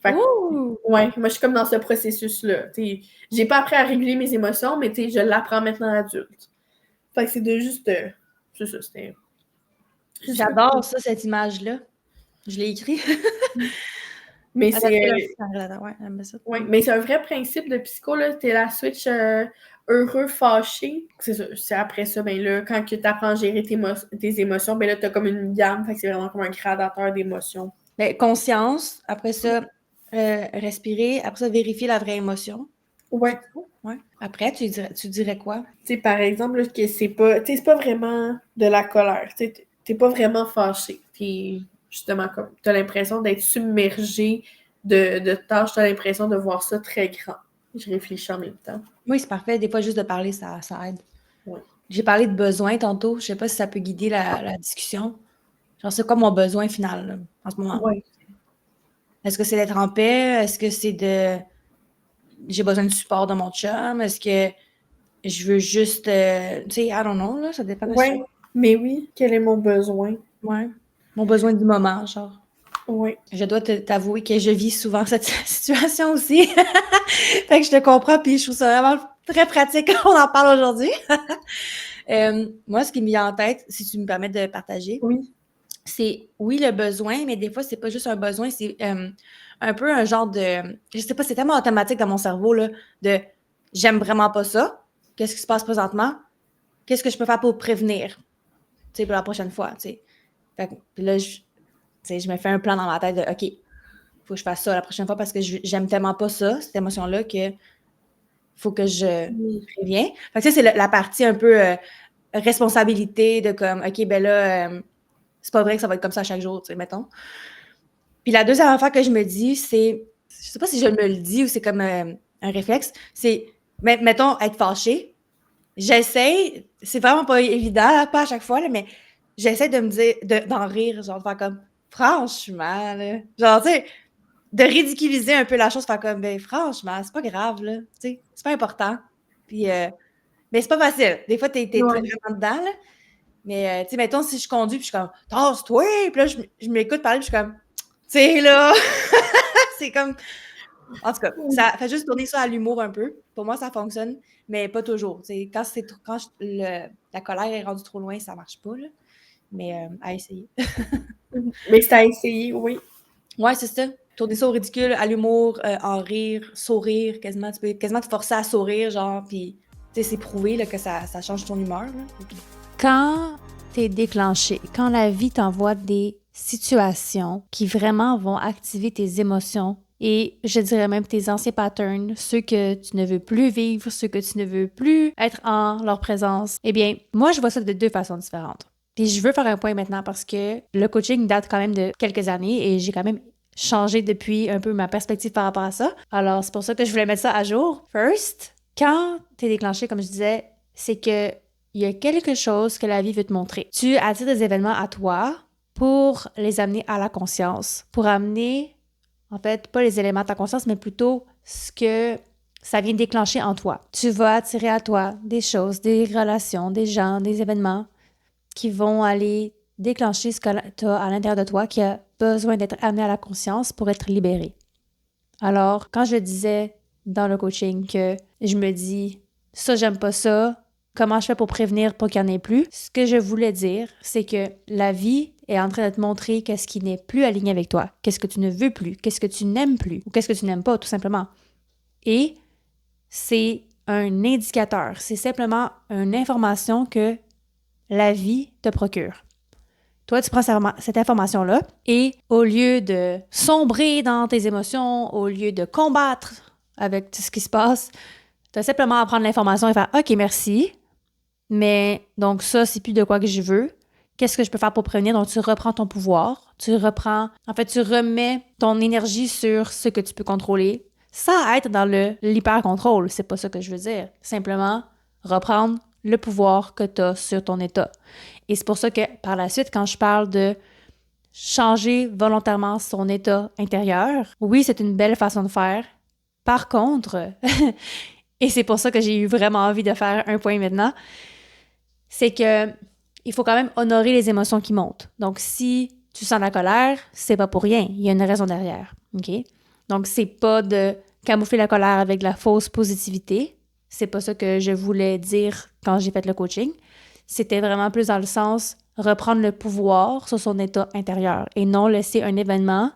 Speaker 3: Fait que,
Speaker 2: Ouh!
Speaker 3: ouais, moi, je suis comme dans ce processus-là. T'sais, j'ai pas appris à réguler mes émotions, mais je l'apprends maintenant adulte. Fait que c'est de juste. C'est ça, c'était.
Speaker 2: J'adore ça, cette image-là. Je l'ai écrit.
Speaker 3: Mais
Speaker 2: Adapter
Speaker 3: c'est.
Speaker 2: la switch à un gradateur. Ouais, j'aime ça.
Speaker 3: Ouais, mais c'est un vrai principe de psycho, là. T'es la switch heureux, fâché. C'est ça. C'est après ça, ben là, quand tu apprends à gérer tes émotions, ben là, t'as comme une gamme. Fait que c'est vraiment comme un gradateur d'émotions.
Speaker 2: Ben, conscience, après ça, respirer, après ça, vérifier la vraie émotion.
Speaker 3: Ouais.
Speaker 2: Ouais. Après, tu dirais quoi?
Speaker 3: Tu sais, par exemple, là, que c'est pas vraiment de la colère. Tu sais, t'es pas vraiment fâché. T'es justement comme. T'as l'impression d'être submergé de tâches. T'as l'impression de voir ça très grand. Je réfléchis en même temps.
Speaker 2: Oui, c'est parfait. Des fois, juste de parler, ça aide.
Speaker 3: Ouais.
Speaker 2: J'ai parlé de besoin tantôt. Je sais pas si ça peut guider la discussion. Genre, c'est quoi mon besoin final, là, en ce moment?
Speaker 3: Ouais.
Speaker 2: Est-ce que c'est d'être en paix? Est-ce que c'est j'ai besoin de support de mon chum? Est-ce que je veux juste, tu sais, I don't know, là, ça dépend de la
Speaker 3: Ouais.
Speaker 2: situation.
Speaker 3: Mais oui, quel est mon besoin?
Speaker 2: Ouais. Mon besoin du moment, genre.
Speaker 3: Ouais.
Speaker 2: Je dois t'avouer que je vis souvent cette situation aussi. Fait que je te comprends, puis je trouve ça vraiment très pratique qu'on en parle aujourd'hui. Moi, ce qui me vient en tête, si tu me permets de partager,
Speaker 3: Oui.
Speaker 2: c'est, oui, le besoin, mais des fois, c'est pas juste un besoin, c'est un peu un genre de... Je sais pas, c'est tellement automatique dans mon cerveau, là, de « j'aime vraiment pas ça. Qu'est-ce qui se passe présentement? Qu'est-ce que je peux faire pour prévenir? » Tu sais, pour la prochaine fois, tu sais. Fait que, puis là, je me fais un plan dans ma tête de « OK, faut que je fasse ça la prochaine fois parce que j'aime tellement pas ça, cette émotion-là, que faut que je préviens. » Fait que ça, c'est la partie un peu responsabilité de comme « OK, ben là... c'est pas vrai que ça va être comme ça chaque jour, tu sais, mettons. » Puis la deuxième affaire que je me dis, c'est, je sais pas si je me le dis ou c'est comme un réflexe, c'est, mettons, être fâché. J'essaie, c'est vraiment pas évident, pas à chaque fois, là, mais j'essaie de me dire, d'en rire, genre de faire comme, franchement, là, genre, tu sais, de ridiculiser un peu la chose, faire comme, ben franchement, c'est pas grave, là, tu sais, c'est pas important. Puis, mais c'est pas facile. Des fois, t'es vraiment dedans, là. Mais, tu sais, mettons, si je conduis, puis je suis comme, tasse-toi! Puis là, je m'écoute parler, puis je suis comme, tu sais, là, c'est comme... En tout cas, ça fait juste tourner ça à l'humour un peu. Pour moi, ça fonctionne, mais pas toujours. Tu sais, quand la colère est rendue trop loin, ça marche pas, là. Mais à essayer.
Speaker 3: Mais c'est à essayer, oui.
Speaker 2: Ouais, c'est ça. Tourner ça au ridicule, à l'humour, en rire, sourire, quasiment. Tu peux quasiment te forcer à sourire, genre, puis, tu sais, c'est prouvé là, que ça change ton humeur, là.
Speaker 1: Quand t'es déclenché, quand la vie t'envoie des situations qui vraiment vont activer tes émotions et je dirais même tes anciens patterns, ceux que tu ne veux plus vivre, ceux que tu ne veux plus être en leur présence, eh bien, moi, je vois ça de deux façons différentes. Puis je veux faire un point maintenant parce que le coaching date quand même de quelques années et j'ai quand même changé depuis un peu ma perspective par rapport à ça. Alors, c'est pour ça que je voulais mettre ça à jour. First, Quand t'es déclenché, comme je disais, c'est que il y a quelque chose que la vie veut te montrer. Tu attires des événements à toi pour les amener à la conscience, pour amener, en fait, pas les éléments de ta conscience, mais plutôt ce que ça vient déclencher en toi. Tu vas attirer à toi des choses, des relations, des gens, des événements qui vont aller déclencher ce que tu as à l'intérieur de toi qui a besoin d'être amené à la conscience pour être libéré. Alors, quand je disais dans le coaching que je me dis ça, j'aime pas ça, comment je fais pour prévenir pour qu'il n'y en ait plus, ce que je voulais dire, c'est que la vie est en train de te montrer qu'est-ce qui n'est plus aligné avec toi, qu'est-ce que tu ne veux plus, qu'est-ce que tu n'aimes plus, ou qu'est-ce que tu n'aimes pas, tout simplement. Et c'est un indicateur, c'est simplement une information que la vie te procure. Toi, tu prends cette information-là et au lieu de sombrer dans tes émotions, au lieu de combattre avec tout ce qui se passe, tu as simplement à prendre l'information et faire « OK, merci, mais donc ça, c'est plus de quoi que je veux. Qu'est-ce que je peux faire pour prévenir? » Donc, tu reprends ton pouvoir, tu remets ton énergie sur ce que tu peux contrôler sans être dans l'hyper-contrôle. C'est pas ça que je veux dire. Simplement, reprendre le pouvoir que tu as sur ton état. Et c'est pour ça que, par la suite, quand je parle de changer volontairement son état intérieur, oui, c'est une belle façon de faire. Par contre, et c'est pour ça que j'ai eu vraiment envie de faire un point maintenant, c'est que il faut quand même honorer les émotions qui montent. Donc, si tu sens la colère, c'est pas pour rien. Il y a une raison derrière. OK? Donc, c'est pas de camoufler la colère avec de la fausse positivité. C'est pas ça que je voulais dire quand j'ai fait le coaching. C'était vraiment plus dans le sens reprendre le pouvoir sur son état intérieur et non laisser un événement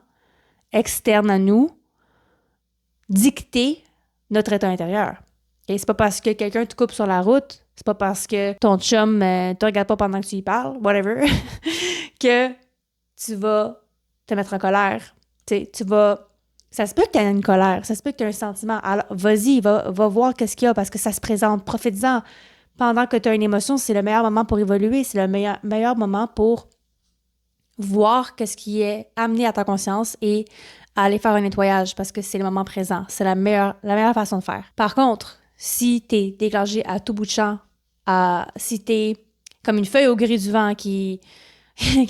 Speaker 1: externe à nous dicter notre état intérieur. Et c'est pas parce que quelqu'un te coupe sur la route, c'est pas parce que ton chum te regarde pas pendant que tu y parles, whatever, que tu vas te mettre en colère. Ça se peut que tu aies une colère, ça se peut que tu aies un sentiment. Alors, vas-y, va voir qu'est-ce qu'il y a parce que ça se présente. Profite-en. Pendant que tu as une émotion, c'est le meilleur moment pour évoluer, c'est le meilleur moment pour voir qu'est-ce qui est amené à ta conscience et aller faire un nettoyage parce que c'est le moment présent. C'est la meilleure façon de faire. Par contre, si tu es déclenché à tout bout de champ, si tu es comme une feuille au gré du vent qui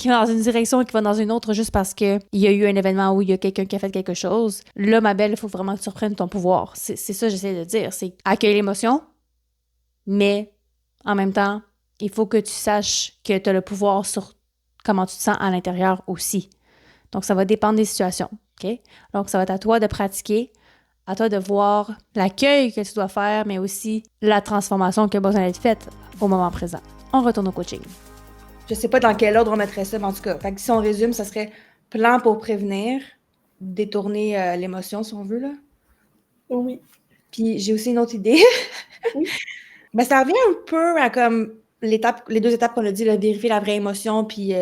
Speaker 1: va dans une direction et qui va dans une autre juste parce qu'il y a eu un événement où il y a quelqu'un qui a fait quelque chose, là, ma belle, il faut vraiment que tu reprennes ton pouvoir. C'est ça que j'essaie de dire. C'est accueillir l'émotion, mais en même temps, il faut que tu saches que tu as le pouvoir sur comment tu te sens à l'intérieur aussi. Donc, ça va dépendre des situations. OK? Donc, ça va être à toi de pratiquer, à toi de voir l'accueil que tu dois faire, mais aussi la transformation qui a besoin d'être faite au moment présent. On retourne au coaching.
Speaker 2: Je sais pas dans quel ordre on mettrait ça, mais en tout cas, fait que si on résume, ça serait plan pour prévenir, détourner l'émotion, si on veut, là.
Speaker 3: Oui.
Speaker 2: Puis j'ai aussi une autre idée.
Speaker 3: Oui.
Speaker 2: Ben, ça revient un peu à comme les 2 étapes qu'on a dit, là, vérifier la vraie émotion, puis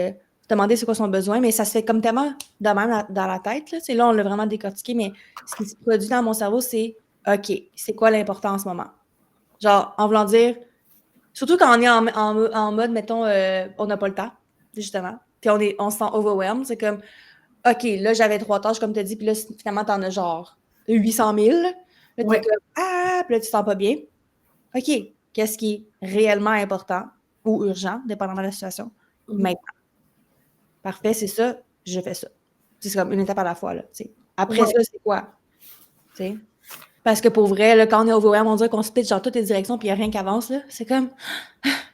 Speaker 2: demander c'est quoi son besoin, mais ça se fait comme tellement de même dans la tête, là. Là, on l'a vraiment décortiqué, mais ce qui se produit dans mon cerveau, c'est OK, c'est quoi l'important en ce moment? Genre, en voulant dire, surtout quand on est en mode, mettons, on n'a pas le temps, justement, puis on se sent overwhelmed, c'est comme, OK, là, j'avais 3 tâches, comme tu as dit, puis là, finalement, t'en as genre 800 000. Là, t'es
Speaker 3: Ouais.
Speaker 2: comme, puis là, tu te sens pas bien. OK, qu'est-ce qui est réellement important ou urgent, dépendamment de la situation, maintenant. Parfait, c'est ça, je fais ça. C'est comme une étape à la fois, là, tu sais. Après ça, c'est quoi? Tu sais? Parce que pour vrai, là, quand on est overwhelmed, on dirait qu'on se pitch dans toutes les directions puis il n'y a rien qui avance, là. C'est comme,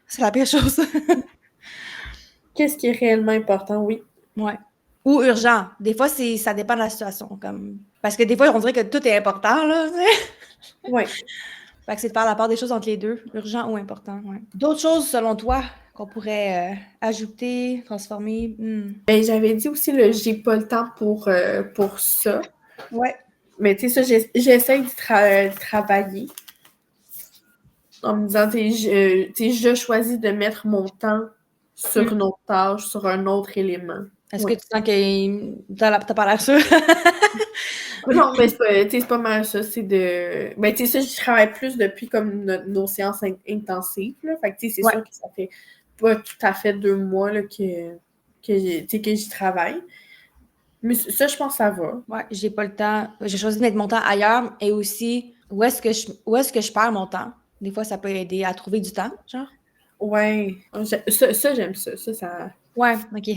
Speaker 2: c'est la pire chose.
Speaker 3: Qu'est-ce qui est réellement important, oui.
Speaker 2: Ouais. Ou urgent. Des fois, ça dépend de la situation. Comme... Parce que des fois, on dirait que tout est important, là.
Speaker 3: Ouais.
Speaker 2: Fait que c'est de faire la part des choses entre les deux, urgent ou important. Ouais. D'autres choses, selon toi, qu'on pourrait ajouter, transformer?
Speaker 3: Ben, j'avais dit aussi le j'ai pas le temps pour ça.
Speaker 2: Ouais.
Speaker 3: Mais tu sais, ça, j'essaie de travailler en me disant, je choisis de mettre mon temps sur une autre tâche, sur un autre élément.
Speaker 2: Est-ce que tu sens que t'as pas l'air sûr?
Speaker 3: Non, mais c'est pas mal ça. C'est de. Ben, tu sais, ça, je travaille plus depuis comme nos séances intensives. Là. Fait que, tu sais, c'est sûr que ça fait pas tout à fait 2 mois là, que j'y travaille. Mais ça, je pense que ça va.
Speaker 2: Ouais, j'ai pas le temps. J'ai choisi de mettre mon temps ailleurs et aussi où est-ce que je perds mon temps? Des fois, ça peut aider à trouver du temps, genre.
Speaker 3: Ouais. Ça, j'aime ça. Ça...
Speaker 2: Ouais, OK.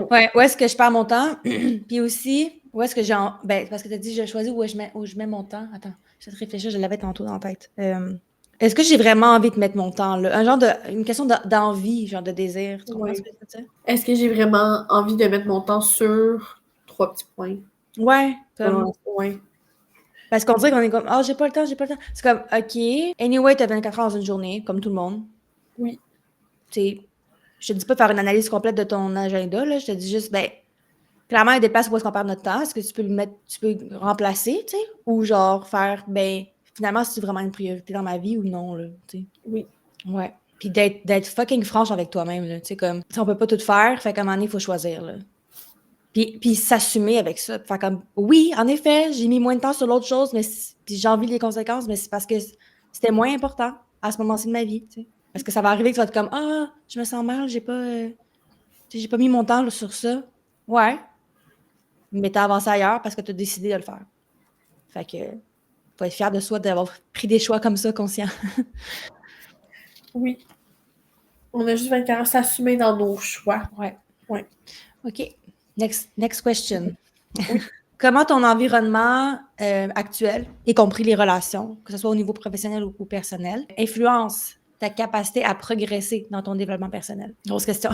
Speaker 2: Ouais, où est-ce que je perds mon temps? Puis aussi, où est-ce que ben, parce que tu as dit, je choisis où je mets mon temps. Attends, je vais te réfléchir, je l'avais tantôt dans la tête. Est-ce que j'ai vraiment envie de mettre mon temps là? Une question d'envie, genre de désir. Tu comprends ce
Speaker 3: Ouais.
Speaker 2: que je veux dire?
Speaker 3: Est-ce que j'ai vraiment envie de mettre mon temps sur 3 petits points?
Speaker 2: Ouais, comme.
Speaker 3: Ouais.
Speaker 2: Parce qu'on dirait qu'on est comme, ah, j'ai pas le temps, j'ai pas le temps. C'est comme, OK. Anyway, t'as 24 heures dans une journée, comme tout le monde.
Speaker 3: Oui.
Speaker 2: Tu sais, je te dis pas de faire une analyse complète de ton agenda, là. Je te dis juste, ben, clairement, il y a des places où est-ce qu'on perd notre temps. Est-ce que tu peux tu peux le remplacer, tu sais? Ou genre faire, ben, finalement, c'est vraiment une priorité dans ma vie ou non, là, tu sais?
Speaker 3: Oui.
Speaker 2: Ouais. Puis d'être fucking franche avec toi-même, là. Tu sais, comme, tu sais, on peut pas tout faire, fait qu'à un moment donné, il faut choisir, là. Puis s'assumer avec ça. Faire comme, oui, en effet, j'ai mis moins de temps sur l'autre chose, mais puis j'ai envie les conséquences, mais c'est parce que c'était moins important à ce moment-ci de ma vie, tu sais. Parce que ça va arriver que tu vas être comme, ah, je me sens mal, tu sais, j'ai pas mis mon temps là, sur ça. Ouais, mais t'as avancé ailleurs parce que t'as décidé de le faire. Fait que, faut être fier de soi d'avoir pris des choix comme ça, conscients.
Speaker 3: Oui. On a juste 24 heures à s'assumer dans nos choix.
Speaker 2: Ouais.
Speaker 3: Ouais.
Speaker 2: OK. Next question.
Speaker 3: Oui.
Speaker 2: Comment ton environnement actuel, y compris les relations, que ce soit au niveau professionnel ou personnel, influence ta capacité à progresser dans ton développement personnel? Grosse question.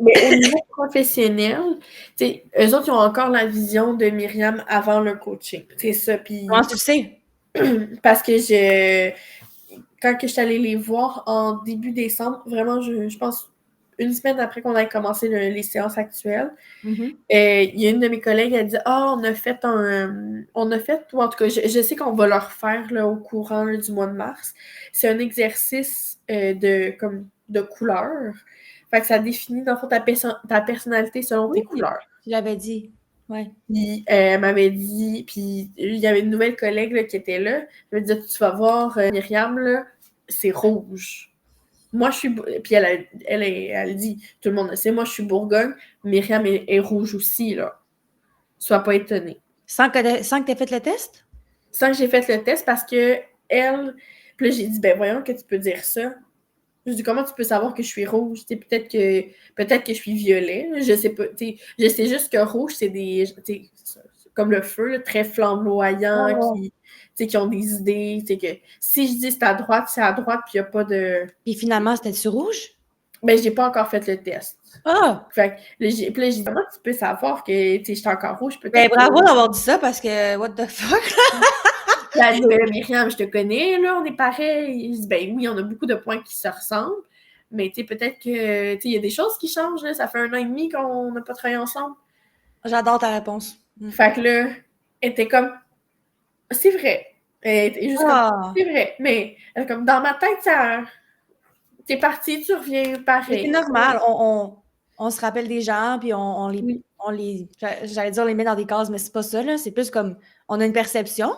Speaker 3: Mais au niveau professionnel, tu sais, eux autres, ils ont encore la vision de Myriam avant le coaching. C'est ça. Puis,
Speaker 2: Comment tu le sais?
Speaker 3: parce que quand je suis allée les voir en début décembre, vraiment, je pense, une semaine après qu'on ait commencé les séances actuelles,
Speaker 2: Mm-hmm.
Speaker 3: il y a une de mes collègues, elle dit Ah, on a fait, ou en tout cas, je sais qu'on va le refaire là, au courant là, du mois de mars. C'est un exercice de couleurs. Fait que ça définit, dans le fond, ta personnalité selon tes couleurs.
Speaker 2: Tu l'avais dit. Ouais.
Speaker 3: Puis elle m'avait dit, puis il y avait une nouvelle collègue là, qui était là. Elle m'a dit Tu vas voir, Myriam, là, c'est rouge. Moi, je suis. Puis elle dit Tout le monde le sait, moi, je suis Bourgogne. Myriam est rouge aussi, là. Sois pas étonné.
Speaker 2: Sans que tu aies fait le test?
Speaker 3: Sans que j'ai fait le test parce que elle. Puis là, j'ai dit Ben voyons que tu peux dire ça. Je dis Comment tu peux savoir que je suis rouge? Peut-être que je suis violet. Je sais pas. Je sais juste que rouge, c'est des. Comme le feu, là, très flamboyant, qui ont des idées. Que si je dis c'est à droite, puis il n'y a pas de.
Speaker 2: Puis finalement, c'était-tu rouge?
Speaker 3: Ben, j'ai pas encore fait le test.
Speaker 2: Ah!
Speaker 3: Fait que là, j'ai dit Comment tu peux savoir que j'étais encore rouge?
Speaker 2: Ben
Speaker 3: Peut-être.
Speaker 2: bravo d'avoir dit ça parce que, what the fuck?
Speaker 3: Elle dit Myriam, je te connais, là, on est pareil. Je dis Ben oui, on a beaucoup de points qui se ressemblent. Mais peut-être que il y a des choses qui changent. Là. Ça fait 1 an et demi qu'on n'a pas travaillé ensemble.
Speaker 2: J'adore ta réponse.
Speaker 3: Fait que là, elle était comme C'est vrai. Elle était juste comme C'est vrai. Mais elle est comme dans ma tête, ça. T'es parti, tu reviens pareil.
Speaker 2: C'est normal. On se rappelle des gens, puis on les. J'allais dire, on les met dans des cases, mais c'est pas ça, là. C'est plus comme on a une perception.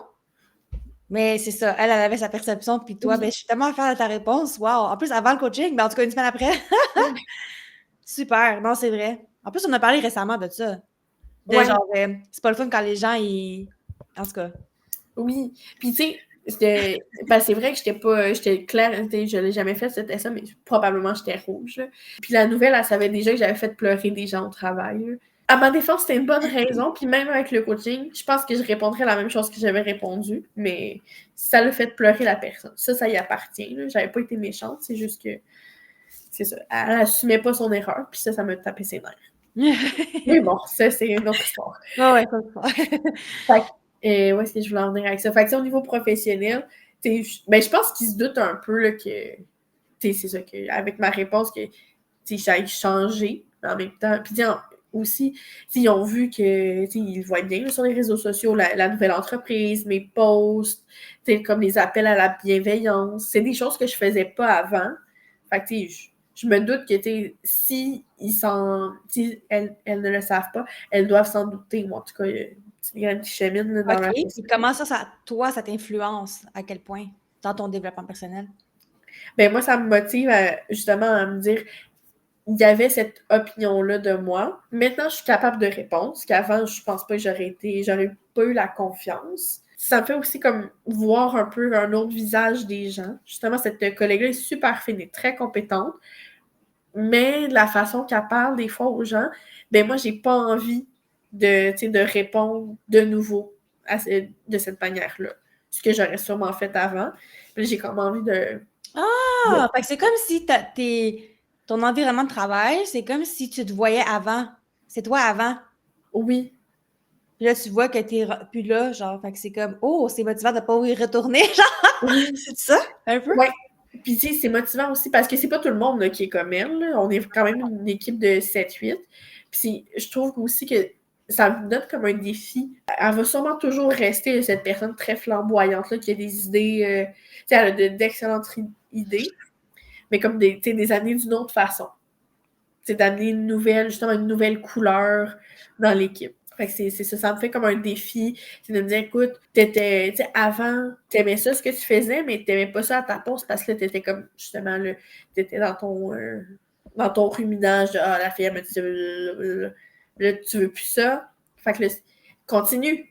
Speaker 2: Mais c'est ça. Elle avait sa perception, puis toi, ben, je suis tellement fière de ta réponse. Wow. En plus, avant le coaching, ben, en tout cas, une semaine après. Super. Non, c'est vrai. En plus, on a parlé récemment de ça. Genre, c'est pas le fun quand les gens, ils. En tout cas.
Speaker 3: Oui. Puis, tu sais, c'est vrai que j'étais claire, je l'ai jamais fait, c'était ça, mais probablement j'étais rouge. Là. Puis la nouvelle, elle savait déjà que j'avais fait pleurer des gens au travail. Là. À ma défense, c'était une bonne raison. Puis même avec le coaching, je pense que je répondrais la même chose que j'avais répondu, mais ça l'a fait pleurer la personne. Ça y appartient. Là. J'avais pas été méchante, c'est juste que c'est ça. Elle assumait pas son erreur, puis ça me tapait ses nerfs. Mais bon, ça, c'est une autre histoire.
Speaker 2: Ouais, ça.
Speaker 3: Et où est-ce que je voulais en venir avec ça? Fait que au niveau professionnel, je pense qu'ils se doutent un peu là, que c'est ça, que, avec ma réponse, que j'aille changer en même temps. Puis aussi, ils ont vu que ils voient bien là, sur les réseaux sociaux la nouvelle entreprise, mes posts, comme les appels à la bienveillance. C'est des choses que je faisais pas avant. Fait que je me doute que si elles ne le savent pas, elles doivent s'en douter. Moi, en tout cas, il y a une petite chemine là, dans la
Speaker 2: OK. Et comment toi, ça t'influence à quel point dans ton développement personnel?
Speaker 3: Ben moi, ça me motive justement à me dire il y avait cette opinion-là de moi. Maintenant, je suis capable de répondre, parce qu'avant, je pense pas que j'aurais pas eu la confiance. ça me fait aussi comme voir un peu un autre visage des gens. Justement, cette collègue-là est super fine et très compétente, mais la façon qu'elle parle des fois aux gens, ben moi, j'ai pas envie de répondre de nouveau de cette manière-là. Ce que j'aurais sûrement fait avant. Puis j'ai comme envie de...
Speaker 2: Ah! Fait que c'est comme si ton environnement de travail, c'est comme si tu te voyais avant. C'est toi avant.
Speaker 3: Oui,
Speaker 2: Puis là, tu vois que t'es plus là, genre. Fait que c'est comme, oh, c'est motivant de pas y retourner, genre.
Speaker 3: oui,
Speaker 2: C'est ça, un peu?
Speaker 3: ouais. Puis tu sais, c'est motivant aussi parce que c'est pas tout le monde là, qui est comme elle. Là. On est quand même une équipe de 7-8. Puis je trouve aussi que ça me donne comme un défi. Elle va sûrement toujours rester cette personne très flamboyante là, qui a des idées, tu sais, elle a d'excellentes idées, mais comme des années d'une autre façon. C'est d'amener justement une nouvelle couleur dans l'équipe. Fait que c'est ça, ça me fait comme un défi, c'est de me dire, écoute, avant, t'aimais ça ce que tu faisais, mais t'aimais pas ça à ta pause parce que là, t'étais comme, justement, là, t'étais dans ton ruminage de, ah, la fille, elle me dit, là, tu veux plus ça. Fait que là, continue.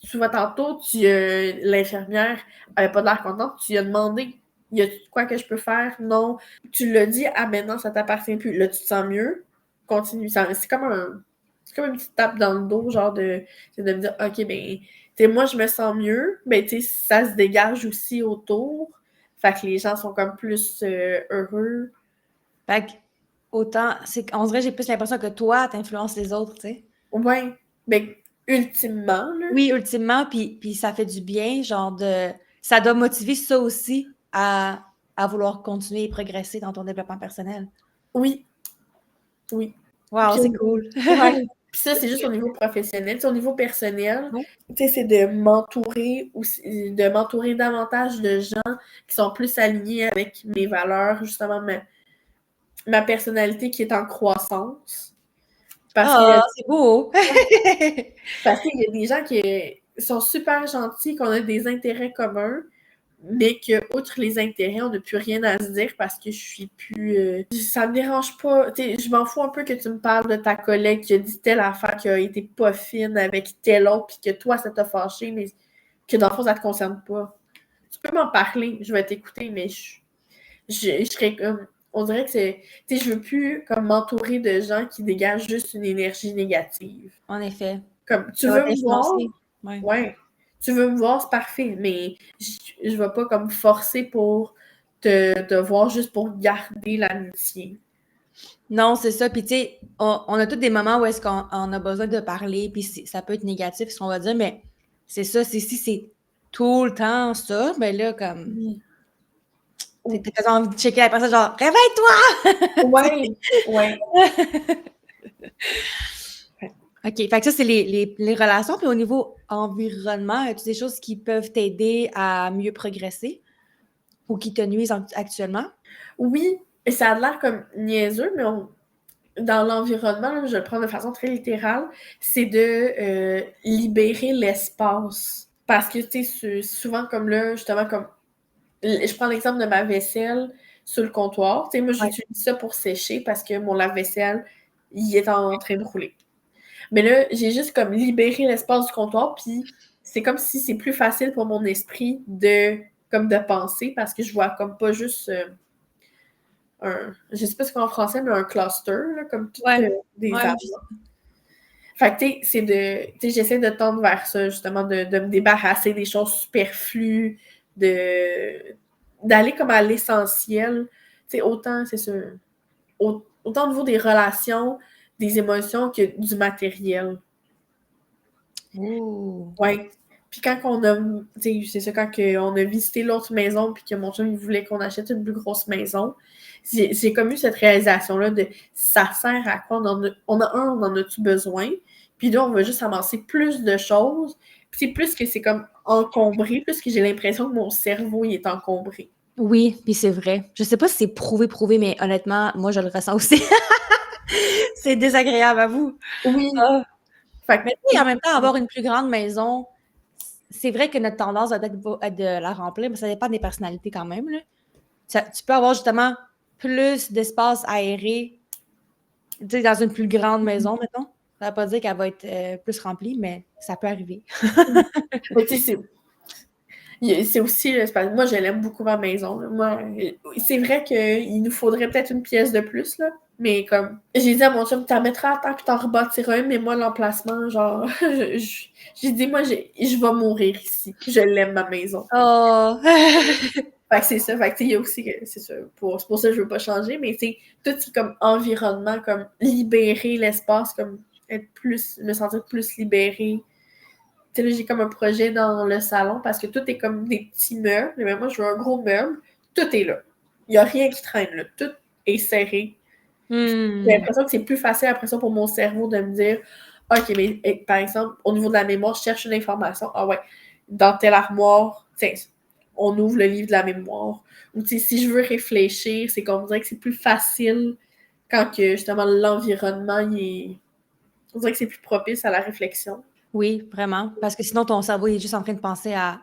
Speaker 3: Tu vois, tantôt, l'infirmière avait pas l'air contente, tu lui as demandé, y a quoi que je peux faire? Non. Tu l'as dit, ah, maintenant, ça t'appartient plus. Là, tu te sens mieux. Continue. C'est comme une petite tape dans le dos, genre c'est de me dire, OK, ben, moi, je me sens mieux. Ben, ça se dégage aussi autour. Fait que les gens sont comme plus heureux.
Speaker 2: Fait que, autant, on dirait que j'ai plus l'impression que toi, t'influences les autres, tu sais.
Speaker 3: Ouais. Ben, ultimement, là.
Speaker 2: Oui, ultimement, puis ça fait du bien, genre ça doit motiver ça aussi à vouloir continuer et progresser dans ton développement personnel.
Speaker 3: Oui. Oui.
Speaker 2: Wow,
Speaker 3: Puis
Speaker 2: c'est cool.
Speaker 3: Ouais. Puis ça, c'est juste au niveau professionnel. Au niveau personnel,
Speaker 2: Ouais.
Speaker 3: c'est de m'entourer davantage de gens qui sont plus alignés avec mes valeurs, justement ma personnalité qui est en croissance. Parce
Speaker 2: Ah, c'est beau!
Speaker 3: qu'il y a des gens qui sont super gentils, qu'on a des intérêts communs, mais que, outre les intérêts, on n'a plus rien à se dire parce que je suis plus... ça me dérange pas. Je m'en fous un peu que tu me parles de ta collègue qui a dit telle affaire qui a été pas fine avec tel autre, puis que toi, ça t'a fâché, mais que dans le fond, ça te concerne pas. Tu peux m'en parler, je vais t'écouter, mais je serais comme... On dirait que c'est... je veux plus comme m'entourer de gens qui dégagent juste une énergie négative.
Speaker 2: En effet.
Speaker 3: Comme, tu
Speaker 2: Ça va
Speaker 3: veux me voir?
Speaker 2: t'influencer. Ouais.
Speaker 3: Ouais. Tu veux me voir, c'est parfait, mais je vais pas comme forcer pour te voir juste pour garder l'amitié.
Speaker 2: Non, c'est ça. Puis, tu sais, on a tous des moments où est-ce qu'on a besoin de parler, puis ça peut être négatif, ce qu'on va dire, mais c'est ça. Si c'est tout le temps ça, ben là, comme, t'as envie de checker la personne, genre, réveille-toi!
Speaker 3: Ouais, ouais.
Speaker 2: OK. Fait que ça, c'est les relations. Puis au niveau environnement, as-tu des choses qui peuvent t'aider à mieux progresser ou qui te nuisent actuellement?
Speaker 3: Oui, et ça a l'air comme niaiseux, mais dans l'environnement, là, je vais le prendre de façon très littérale, c'est de libérer l'espace. Parce que, tu sais, souvent comme là, justement, comme je prends l'exemple de ma vaisselle sur le comptoir. Tu sais, moi,
Speaker 2: Ouais.
Speaker 3: j'utilise ça pour sécher parce que mon lave-vaisselle, il est en train de rouler. Mais là, j'ai juste comme libéré l'espace du comptoir, puis c'est comme si c'est plus facile pour mon esprit de penser parce que je vois comme pas juste je sais pas ce qu'on en français, mais un cluster, là, comme toutes des
Speaker 2: Ouais.
Speaker 3: arbres. Fait que, tu sais, j'essaie de tendre vers ça, justement, de me débarrasser des choses superflues, d'aller comme à l'essentiel. Tu sais, autant, c'est sûr, autant au niveau des relations, des émotions que du matériel.
Speaker 2: Ouh.
Speaker 3: Ouais. Puis quand tu sais, c'est ça, quand on a visité l'autre maison, puis que mon chum, il voulait qu'on achète une plus grosse maison, j'ai comme eu cette réalisation-là de ça sert à quoi? On en a-tu besoin? Puis là, on va juste amasser plus de choses. Puis c'est plus que c'est comme encombré, plus que j'ai l'impression que mon cerveau, il est encombré.
Speaker 2: Oui, puis c'est vrai. Je sais pas si c'est prouvé, mais honnêtement, moi, je le ressens aussi. C'est désagréable à vous.
Speaker 3: Oui.
Speaker 2: Ah.
Speaker 3: Fait que,
Speaker 2: Mais tu sais, en même temps, avoir une plus grande maison, c'est vrai que notre tendance va être de la remplir, mais ça dépend des personnalités quand même, là. Tu peux avoir justement plus d'espace aéré, tu sais, dans une plus grande maison, mettons. Ça veut pas dire qu'elle va être plus remplie, mais ça peut arriver.
Speaker 3: Mais tu sais, c'est aussi, moi, je l'aime beaucoup ma maison. Là. Moi, c'est vrai qu'il nous faudrait peut-être une pièce de plus, là. Mais comme, j'ai dit à mon chum, t'en mettras à terre puis t'en rebâtiras un, mais moi, l'emplacement, genre, j'ai dit, moi, je vais mourir ici. Je l'aime, ma maison.
Speaker 2: Oh!
Speaker 3: Fait que c'est ça. Fait que il y a aussi, c'est ça. C'est pour ça que je veux pas changer, mais tu sais, tout ce comme environnement, comme libérer l'espace, comme me sentir plus libérée. Tu sais, là, j'ai comme un projet dans le salon parce que tout est comme des petits meubles. Mais moi, je veux un gros meuble. Tout est là. Il n'y a rien qui traîne, là. Tout est serré. J'ai l'impression que c'est plus facile après ça pour mon cerveau de me dire OK, mais par exemple, au niveau de la mémoire, je cherche une information. Ah ouais, dans telle armoire, tiens, on ouvre le livre de la mémoire. Ou tu sais, si je veux réfléchir, c'est comme on dirait que c'est plus facile quand que justement l'environnement on dirait que c'est plus propice à la réflexion.
Speaker 2: Oui, vraiment. Parce que sinon, ton cerveau est juste en train de penser à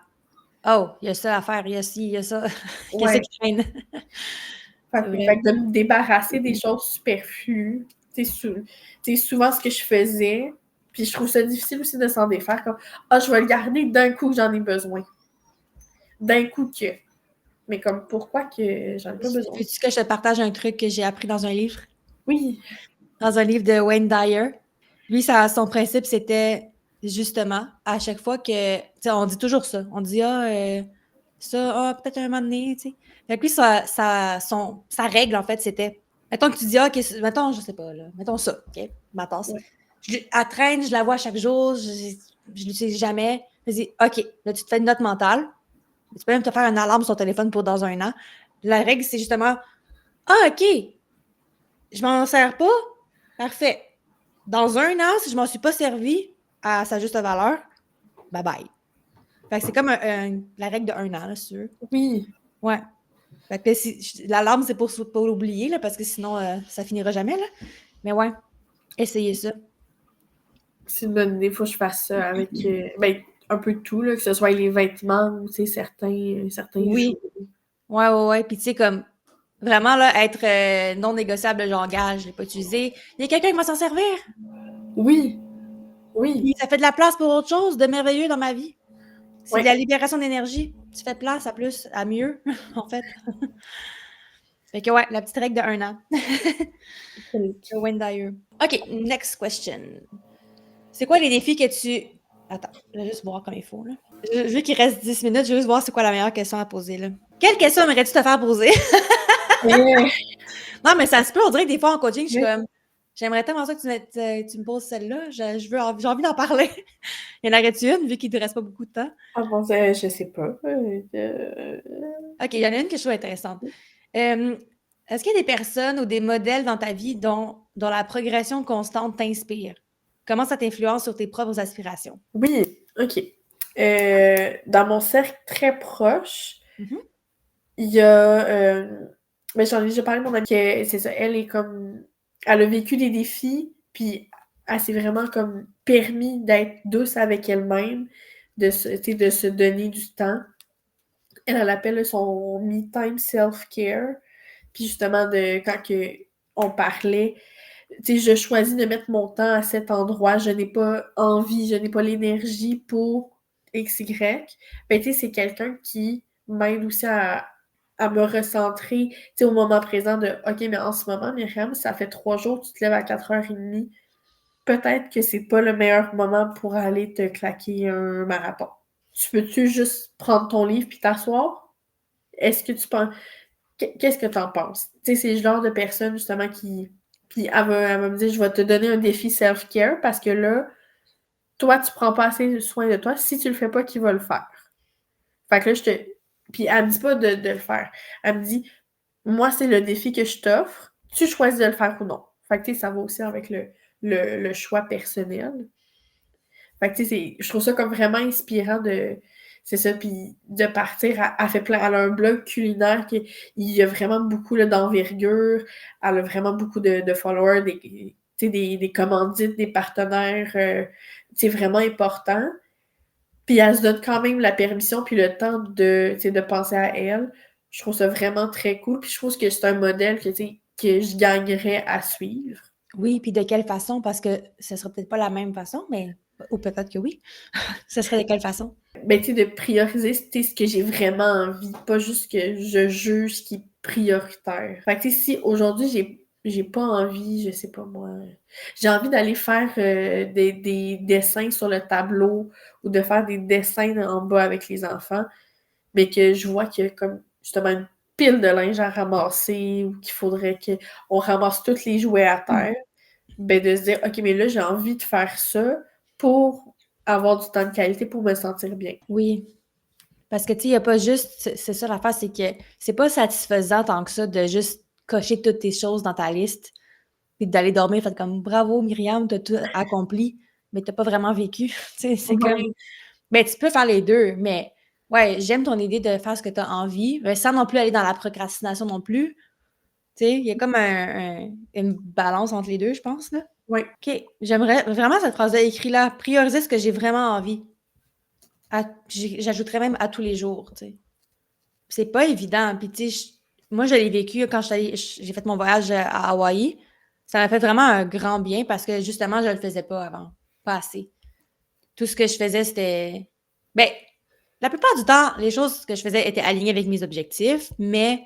Speaker 2: Oh, il y a ça à faire, il y a ci, il y a ça. Qu'est-ce
Speaker 3: Ouais.
Speaker 2: qui traîne?
Speaker 3: Fait que de me débarrasser des choses superflues, c'est souvent ce que je faisais. Puis je trouve ça difficile aussi de s'en défaire. Comme, je vais le garder d'un coup que j'en ai besoin. D'un coup que. Mais comme, pourquoi que j'en ai pas besoin?
Speaker 2: Veux-tu que je te partage un truc que j'ai appris dans un livre?
Speaker 3: Oui.
Speaker 2: Dans un livre de Wayne Dyer. Lui, son principe, c'était justement, à chaque fois que, tu sais, on dit toujours ça. On dit, peut-être un moment donné, tu sais. Fait que lui, sa règle, en fait, c'était, mettons que tu dis, mettons, je sais pas, là, mettons ça, OK, ma tasse.
Speaker 3: Ouais.
Speaker 2: Elle traîne, je la vois chaque jour, je l'utilise jamais. Je dis, OK, là, tu te fais une note mentale. Tu peux même te faire une alarme sur ton téléphone pour dans un an. La règle, c'est justement, OK, je m'en sers pas, parfait. Dans un an, si je m'en suis pas servi à sa juste valeur, bye bye. Fait que c'est comme la règle de un an, là, si tu veux.
Speaker 3: Oui.
Speaker 2: Ouais. Fait que l'alarme, c'est pour pas l'oublier, là, parce que sinon, ça finira jamais, là. Mais ouais, essayez ça.
Speaker 3: C'est une bonne idée. Faut que je fasse ça avec un peu de tout, là, que ce soit les vêtements ou certains
Speaker 2: Oui.
Speaker 3: jouets.
Speaker 2: Ouais. Puis tu sais, comme vraiment, là, être non négociable, genre, gage, je l'ai pas utilisé. Il y a quelqu'un qui va s'en servir.
Speaker 3: Oui.
Speaker 2: Puis ça fait de la place pour autre chose de merveilleux dans ma vie. C'est de la libération d'énergie. Tu fais place à mieux, en fait. Fait que ouais, la petite règle de 1 an. De Wayne Dyer. OK, next question. C'est quoi les défis que tu... Attends, je vais juste voir comme il faut, là. Vu qu'il reste 10 minutes, je vais juste voir c'est quoi la meilleure question à poser, là. Quelle question aimerais-tu te faire poser? Non, mais ça se peut, on dirait que des fois en coaching, je suis comme... J'aimerais tellement ça que tu me poses celle-là. J'ai envie d'en parler. Y en aurait-tu une, vu qu'il ne te reste pas beaucoup de temps?
Speaker 3: Ah bon, je sais pas.
Speaker 2: OK, il y en a une que je trouve intéressante. Est-ce qu'il y a des personnes ou des modèles dans ta vie dont la progression constante t'inspire? Comment ça t'influence sur tes propres aspirations?
Speaker 3: Oui, OK. Dans mon cercle très proche, il y a... j'en ai déjà parlé, mon amie, c'est ça, elle a vécu des défis, puis elle s'est vraiment comme permis d'être douce avec elle-même, de se donner du temps. Elle appelle son me-time self-care. Puis justement, quand on parlait, je choisis de mettre mon temps à cet endroit, je n'ai pas envie, je n'ai pas l'énergie pour XY. Ben, c'est quelqu'un qui m'aide aussi à me recentrer, au moment présent de OK, mais en ce moment, Myriam, ça fait 3 jours que tu te lèves à 4h30. Peut-être que c'est pas le meilleur moment pour aller te claquer un marathon. Tu peux-tu juste prendre ton livre puis t'asseoir? Est-ce que tu penses... Qu'est-ce que tu en penses? Tu sais, c'est le genre de personne, justement, qui... Puis elle va me dire, je vais te donner un défi self-care parce que là, toi, tu prends pas assez soin de toi. Si tu le fais pas, qui va le faire? Fait que là, Puis elle me dit pas de le faire. Elle me dit, moi, c'est le défi que je t'offre. Tu choisis de le faire ou non. Fait que, tu sais, ça va aussi avec le choix personnel. Fait que, tu sais, je trouve ça comme vraiment inspirant c'est ça, puis de partir, elle a un blog culinaire qui il y a vraiment beaucoup là, d'envergure, elle a vraiment beaucoup de followers, des commandites, des partenaires, vraiment importants. Puis elle se donne quand même la permission puis le temps de penser à elle. Je trouve ça vraiment très cool. Puis je trouve que c'est un modèle que je gagnerais à suivre.
Speaker 2: Oui, puis de quelle façon? Parce que ce serait peut-être pas la même façon, mais ou peut-être que oui. Ce serait de quelle façon?
Speaker 3: Ben, tu sais, de prioriser, ce que j'ai vraiment envie, pas juste que je juge ce qui est prioritaire. Fait que, tu sais, si aujourd'hui, j'ai pas envie, je sais pas moi, j'ai envie d'aller faire des dessins sur le tableau ou de faire des dessins en bas avec les enfants, mais que je vois qu'il y a comme, justement, une pile de linge à ramasser ou qu'il faudrait qu'on ramasse tous les jouets à terre, ben de se dire, OK, mais là, j'ai envie de faire ça pour avoir du temps de qualité pour me sentir bien.
Speaker 2: Oui. Parce que, tu sais, il n'y a pas juste. C'est ça l'affaire, c'est que c'est pas satisfaisant tant que ça de juste cocher toutes tes choses dans ta liste puis d'aller dormir, fait comme bravo, Myriam, t'as tout accompli, mais t'as pas vraiment vécu. Tu sais, c'est comme.
Speaker 3: Ouais.
Speaker 2: Ben, tu peux faire les deux, mais ouais, j'aime ton idée de faire ce que tu as envie, mais sans non plus aller dans la procrastination non plus. Tu sais, il y a comme une balance entre les deux, je pense, là.
Speaker 3: Ouais.
Speaker 2: OK. J'aimerais vraiment cette phrase-là écrite là. Prioriser ce que j'ai vraiment envie. J'ajouterais même à tous les jours, tu sais. C'est pas évident. Puis, tu sais, moi, je l'ai vécu quand j'ai fait mon voyage à Hawaï. Ça m'a fait vraiment un grand bien parce que justement, je le faisais pas avant. Pas assez. Tout ce que je faisais, c'était. Ben, la plupart du temps, les choses que je faisais étaient alignées avec mes objectifs, mais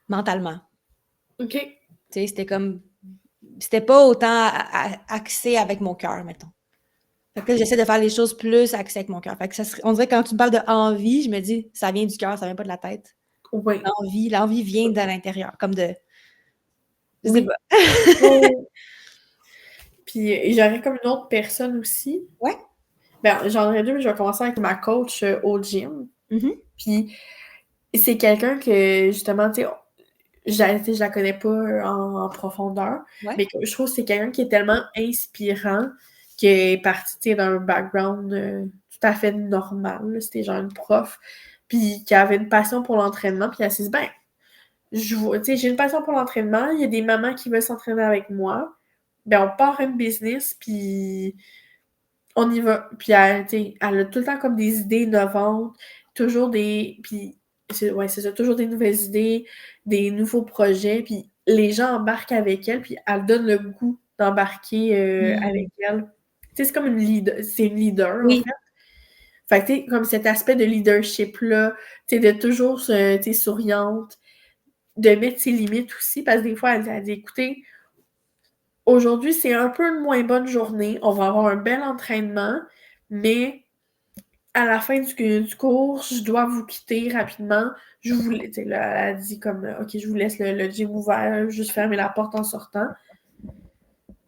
Speaker 2: mentalement.
Speaker 3: OK.
Speaker 2: Tu sais, c'était comme. C'était pas autant axé avec mon cœur, mettons. Fait que là, j'essaie de faire les choses plus axées avec mon cœur. Fait que on dirait que quand tu me parles de envie, je me dis, ça vient du cœur, ça vient pas de la tête.
Speaker 3: Ouais.
Speaker 2: L'envie vient de l'intérieur, comme de. Je sais
Speaker 3: Oui.
Speaker 2: pas.
Speaker 3: Ouais. Puis j'aurais comme une autre personne aussi.
Speaker 2: Ouais.
Speaker 3: Ben, j'en ai deux, mais je vais commencer avec ma coach au gym.
Speaker 2: Mhm.
Speaker 3: Puis c'est quelqu'un que, justement, tu sais, je la connais pas en profondeur,
Speaker 2: Ouais.
Speaker 3: mais que je trouve que c'est quelqu'un qui est tellement inspirant, qui est parti, tu sais, d'un background tout à fait normal. Là. C'était genre une prof, puis qui avait une passion pour l'entraînement, puis elle s'est dit, ben, tu sais, j'ai une passion pour l'entraînement, il y a des mamans qui veulent s'entraîner avec moi, ben, on part une business, puis on y va. Puis elle, tu sais, elle a tout le temps comme des idées innovantes, toujours des. Puis, ouais, c'est ça, toujours des nouvelles idées, des nouveaux projets, puis les gens embarquent avec elle, puis elle donne le goût d'embarquer avec elle. Tu sais, c'est comme une leader, c'est une leader, en
Speaker 2: Oui.
Speaker 3: fait. Fait que, tu sais, comme cet aspect de leadership-là, tu sais, de toujours, tu sais, souriante, de mettre ses limites aussi, parce que des fois, elle dit, écoutez, aujourd'hui, c'est un peu une moins bonne journée. On va avoir un bel entraînement, mais à la fin du cours, je dois vous quitter rapidement. Je vous laisse. Là, elle a dit comme OK, je vous laisse le gym ouvert, juste fermer la porte en sortant.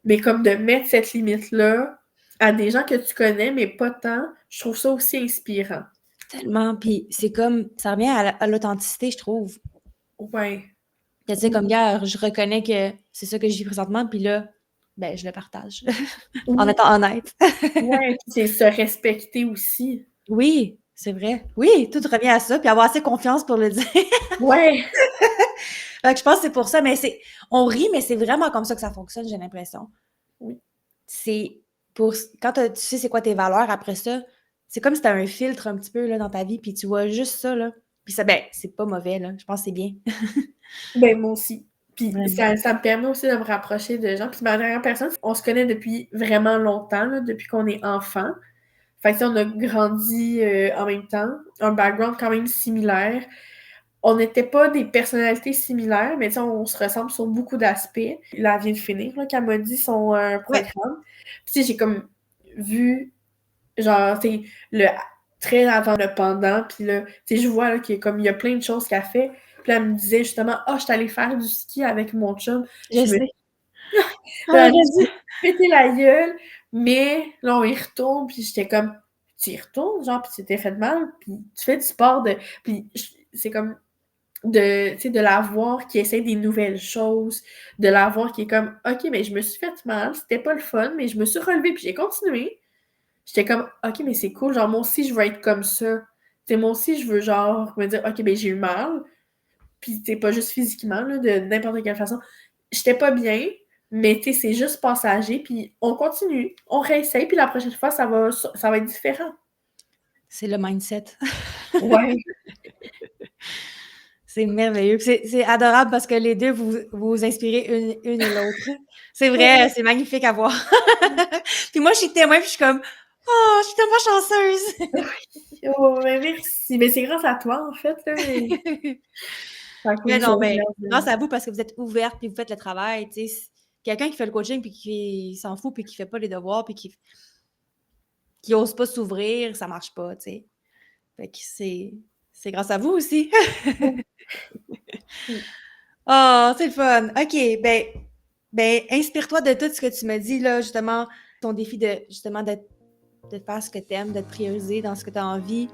Speaker 3: Mais comme de mettre cette limite-là à des gens que tu connais, mais pas tant, je trouve ça aussi inspirant.
Speaker 2: Tellement. Puis c'est comme. Ça revient à l'authenticité, je trouve.
Speaker 3: Ouais.
Speaker 2: Tu sais, comme gars, je reconnais que c'est ça que je vis présentement, puis là, ben, je le partage. En
Speaker 3: Oui.
Speaker 2: étant honnête.
Speaker 3: Ouais, puis c'est se respecter aussi.
Speaker 2: Oui, c'est vrai. Oui, tout revient à ça, puis avoir assez confiance pour le dire.
Speaker 3: Ouais.
Speaker 2: Fait que je pense que c'est pour ça, mais on rit, mais c'est vraiment comme ça que ça fonctionne, j'ai l'impression.
Speaker 3: Oui.
Speaker 2: C'est quand tu sais c'est quoi tes valeurs après ça, c'est comme si tu as un filtre un petit peu là, dans ta vie, puis tu vois juste ça, là. Puis ça, ben, c'est pas mauvais, là. Je pense que c'est bien.
Speaker 3: Ben, moi aussi. Puis
Speaker 2: Vraiment.
Speaker 3: ça me permet aussi de me rapprocher de gens. Puis ma dernière personne, on se connaît depuis vraiment longtemps, là, depuis qu'on est enfant. Fait que, tu sais, on a grandi en même temps, un background quand même similaire. On n'était pas des personnalités similaires, mais tu sais, on se ressemble sur beaucoup d'aspects. Là, elle vient de finir, là, qu'elle m'a dit son
Speaker 2: Ouais.
Speaker 3: programme. Puis tu sais, j'ai comme vu, genre, tu sais, le très avant, le pendant, puis là, tu sais, je vois là, qu'il y a plein de choses qu'elle fait. Puis là, elle me disait justement, « Ah, je suis allée faire du ski avec mon chum. »
Speaker 2: Je
Speaker 3: Je me
Speaker 2: sais.
Speaker 3: Là,
Speaker 2: Ah,
Speaker 3: je me
Speaker 2: je
Speaker 3: suis pété la gueule, mais là, on y retourne, puis j'étais comme, tu y retournes, genre, puis tu t'es fait mal, puis tu fais du sport de. Puis c'est comme tu sais, de la voir qui essaie des nouvelles choses, de la voir qui est comme, OK, mais je me suis fait mal, c'était pas le fun, mais je me suis relevée, puis j'ai continué. J'étais comme, OK, mais c'est cool, genre, moi aussi, je veux être comme ça. Tu sais, moi aussi, je veux, genre, me dire, OK, ben j'ai eu mal, puis c'est pas juste physiquement, là, de n'importe quelle façon. J'étais pas bien, mais tu sais, c'est juste passager, puis on continue, on réessaye, puis la prochaine fois, ça va être différent.
Speaker 2: C'est le mindset.
Speaker 3: Ouais.
Speaker 2: C'est merveilleux. C'est adorable parce que les deux, vous inspirez une et l'autre. C'est vrai, c'est magnifique à voir. Puis moi, je suis témoin, puis je suis comme, oh, je suis tellement chanceuse.
Speaker 3: Oh, mais merci. Mais c'est grâce à toi, en fait. Là, mais...
Speaker 2: Mais non, mais grâce à vous, parce que vous êtes ouverte, puis vous faites le travail. Tu sais, quelqu'un qui fait le coaching, puis qui s'en fout, puis qui fait pas les devoirs, puis qui ose pas s'ouvrir, ça marche pas, tu sais. Fait que c'est grâce à vous aussi. Oh, c'est le fun. OK, ben inspire-toi de tout ce que tu m'as dit, là, justement, ton défi de, justement, de faire ce que tu aimes, de te prioriser dans ce que tu as envie.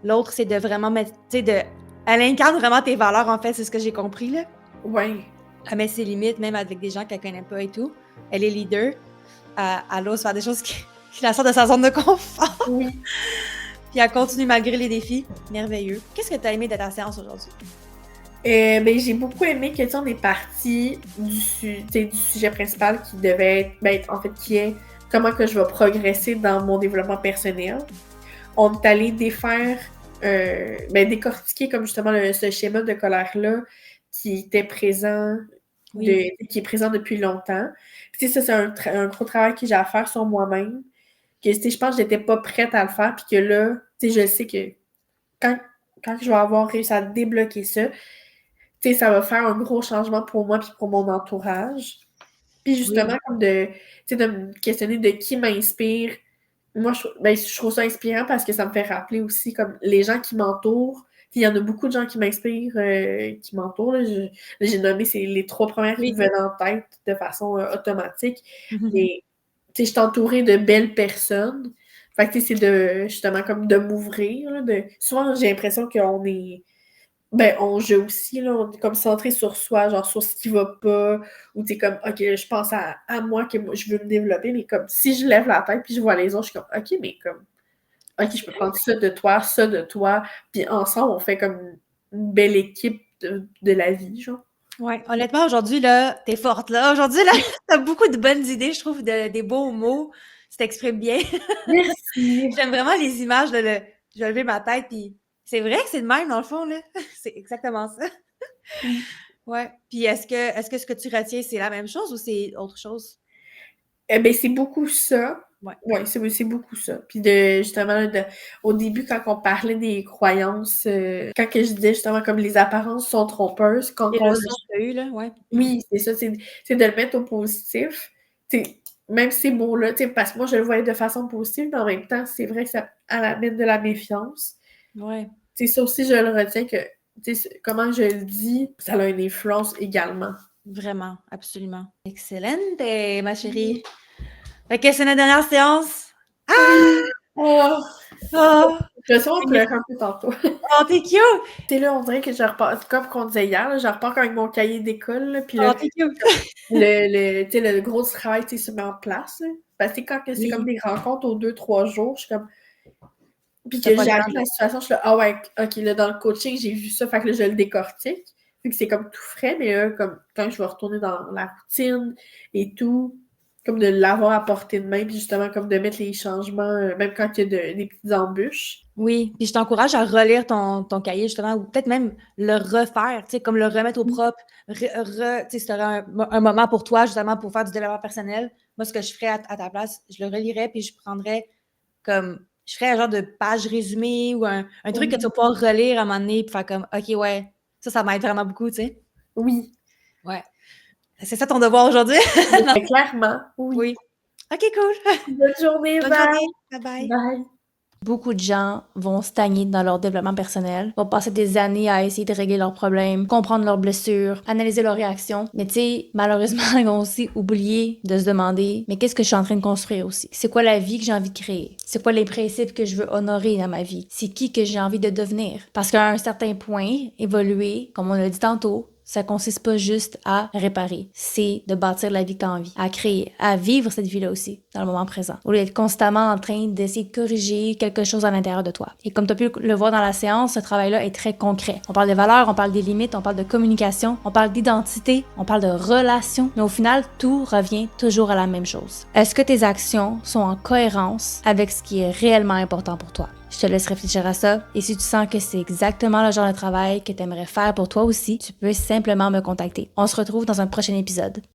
Speaker 2: L'autre, c'est de vraiment mettre, tu sais, elle incarne vraiment tes valeurs, en fait, c'est ce que j'ai compris, là.
Speaker 3: Oui.
Speaker 2: Elle met ses limites, même avec des gens qu'elle connaît pas et tout. Elle est leader. Elle ose faire des choses qui la sortent de sa zone de confort.
Speaker 3: Oui.
Speaker 2: Puis elle continue malgré les défis. Merveilleux. Qu'est-ce que tu as aimé de ta séance aujourd'hui?
Speaker 3: Ben, j'ai beaucoup aimé que, tu sais, on est parti du sujet principal qui devait être, en fait, qui est comment que je vais progresser dans mon développement personnel. On est allé défaire, décortiquer comme justement ce schéma de colère-là qui était présent,
Speaker 2: Oui.
Speaker 3: qui est présent depuis longtemps. Puis, tu sais, ça, c'est un gros travail que j'ai à faire sur moi-même. Que, tu sais, je pense que j'étais pas prête à le faire, puis que là, tu sais, je sais que quand je vais avoir réussi à débloquer ça, tu sais, ça va faire un gros changement pour moi puis pour mon entourage. Puis justement,
Speaker 2: Oui.
Speaker 3: comme de me questionner de qui m'inspire. Moi, je trouve ça inspirant parce que ça me fait rappeler aussi comme les gens qui m'entourent. Puis il y en a beaucoup de gens qui m'inspirent, qui m'entourent. Là. J'ai nommé les 3 premières qui me venaient en tête de façon automatique. Mais tu sais, je suis entourée de belles personnes. Fait que tu sais, c'est de justement comme de m'ouvrir. Là, souvent, j'ai l'impression qu'on est. Ben, on joue aussi, là, on est comme centré sur soi, genre sur ce qui va pas, ou t'es comme, OK, je pense à moi, que moi, je veux me développer, mais comme, si je lève la tête puis je vois les autres, je suis comme, OK, mais comme, OK, je peux prendre ça de toi, puis ensemble, on fait comme une belle équipe de la vie, genre.
Speaker 2: Ouais, honnêtement, aujourd'hui, là, t'es forte, là. Aujourd'hui, là, t'as beaucoup de bonnes idées, je trouve, des beaux mots. Tu t'exprimes bien.
Speaker 3: Merci!
Speaker 2: J'aime vraiment les images, là, je vais lever ma tête, puis c'est vrai que c'est le même, dans le fond, là. C'est exactement ça. Ouais. Puis est-ce que ce que tu retiens, c'est la même chose ou c'est autre chose?
Speaker 3: Eh ben, c'est beaucoup ça.
Speaker 2: Ouais.
Speaker 3: Ouais, c'est beaucoup ça. Puis justement, au début, quand on parlait des croyances, quand que je disais justement comme les apparences sont trompeuses, quand
Speaker 2: Les
Speaker 3: on
Speaker 2: leçons que tu as eues, là, ouais.
Speaker 3: Oui, c'est ça, c'est de le mettre au positif. T'sais, même ces mots-là, parce que moi, je le voyais de façon positive, mais en même temps, c'est vrai que ça amène de la méfiance.
Speaker 2: Ouais.
Speaker 3: Ça aussi, je le retiens que, comment je le dis, ça a une influence également.
Speaker 2: Vraiment, absolument. Excellente, ma chérie. Fait que c'est notre dernière séance.
Speaker 3: Oui! Oh!
Speaker 2: Oh!
Speaker 3: Je sens on pleurer un peu tantôt.
Speaker 2: Oh, t'es cute!
Speaker 3: T'es là, on dirait que je repars, comme qu'on disait hier, là, je repars avec mon cahier d'école, puis
Speaker 2: Oh,
Speaker 3: là,
Speaker 2: t'es cute!
Speaker 3: le gros travail se met en place. Là. Parce que quand c'est comme des rencontres aux 2-3 jours, je suis comme. Puis que j'arrive dans la situation, je suis là, ah ouais, ok, là, dans le coaching, j'ai vu ça, fait que là, je le décortique. Vu que c'est comme tout frais, mais là, comme quand je vais retourner dans la routine et tout, comme de l'avoir à portée de main, puis justement, comme de mettre les changements, même quand il y a des petites embûches.
Speaker 2: Oui, puis je t'encourage à relire ton cahier, justement, ou peut-être même le refaire, tu sais, comme le remettre au propre. Tu sais, si tu aurais un moment pour toi, justement, pour faire du développement personnel, moi, ce que je ferais à ta place, je le relirais, puis je prendrais comme, je ferais un genre de page résumée ou un truc que tu vas pouvoir relire à un moment donné, puis faire comme, OK, ouais, ça m'aide vraiment beaucoup, tu sais.
Speaker 3: Oui.
Speaker 2: Ouais. C'est ça ton devoir aujourd'hui?
Speaker 3: Clairement, oui.
Speaker 2: Oui. OK, cool.
Speaker 3: Bonne journée,
Speaker 2: Bonne
Speaker 3: bye!
Speaker 2: journée. Bye-bye.
Speaker 3: Bye!
Speaker 1: Beaucoup de gens vont stagner dans leur développement personnel, vont passer des années à essayer de régler leurs problèmes, comprendre leurs blessures, analyser leurs réactions. Mais tu sais, malheureusement, ils vont aussi oublier de se demander, mais qu'est-ce que je suis en train de construire aussi? C'est quoi la vie que j'ai envie de créer? C'est quoi les principes que je veux honorer dans ma vie? C'est qui que j'ai envie de devenir? Parce qu'à un certain point, évoluer, comme on l'a dit tantôt, ça consiste pas juste à réparer, c'est de bâtir la vie que tu as envie, à créer, à vivre cette vie-là aussi, dans le moment présent, au lieu d'être constamment en train d'essayer de corriger quelque chose à l'intérieur de toi. Et comme tu as pu le voir dans la séance, ce travail-là est très concret. On parle des valeurs, on parle des limites, on parle de communication, on parle d'identité, on parle de relations, mais au final, tout revient toujours à la même chose. Est-ce que tes actions sont en cohérence avec ce qui est réellement important pour toi? Je te laisse réfléchir à ça. Et si tu sens que c'est exactement le genre de travail que tu aimerais faire pour toi aussi, tu peux simplement me contacter. On se retrouve dans un prochain épisode.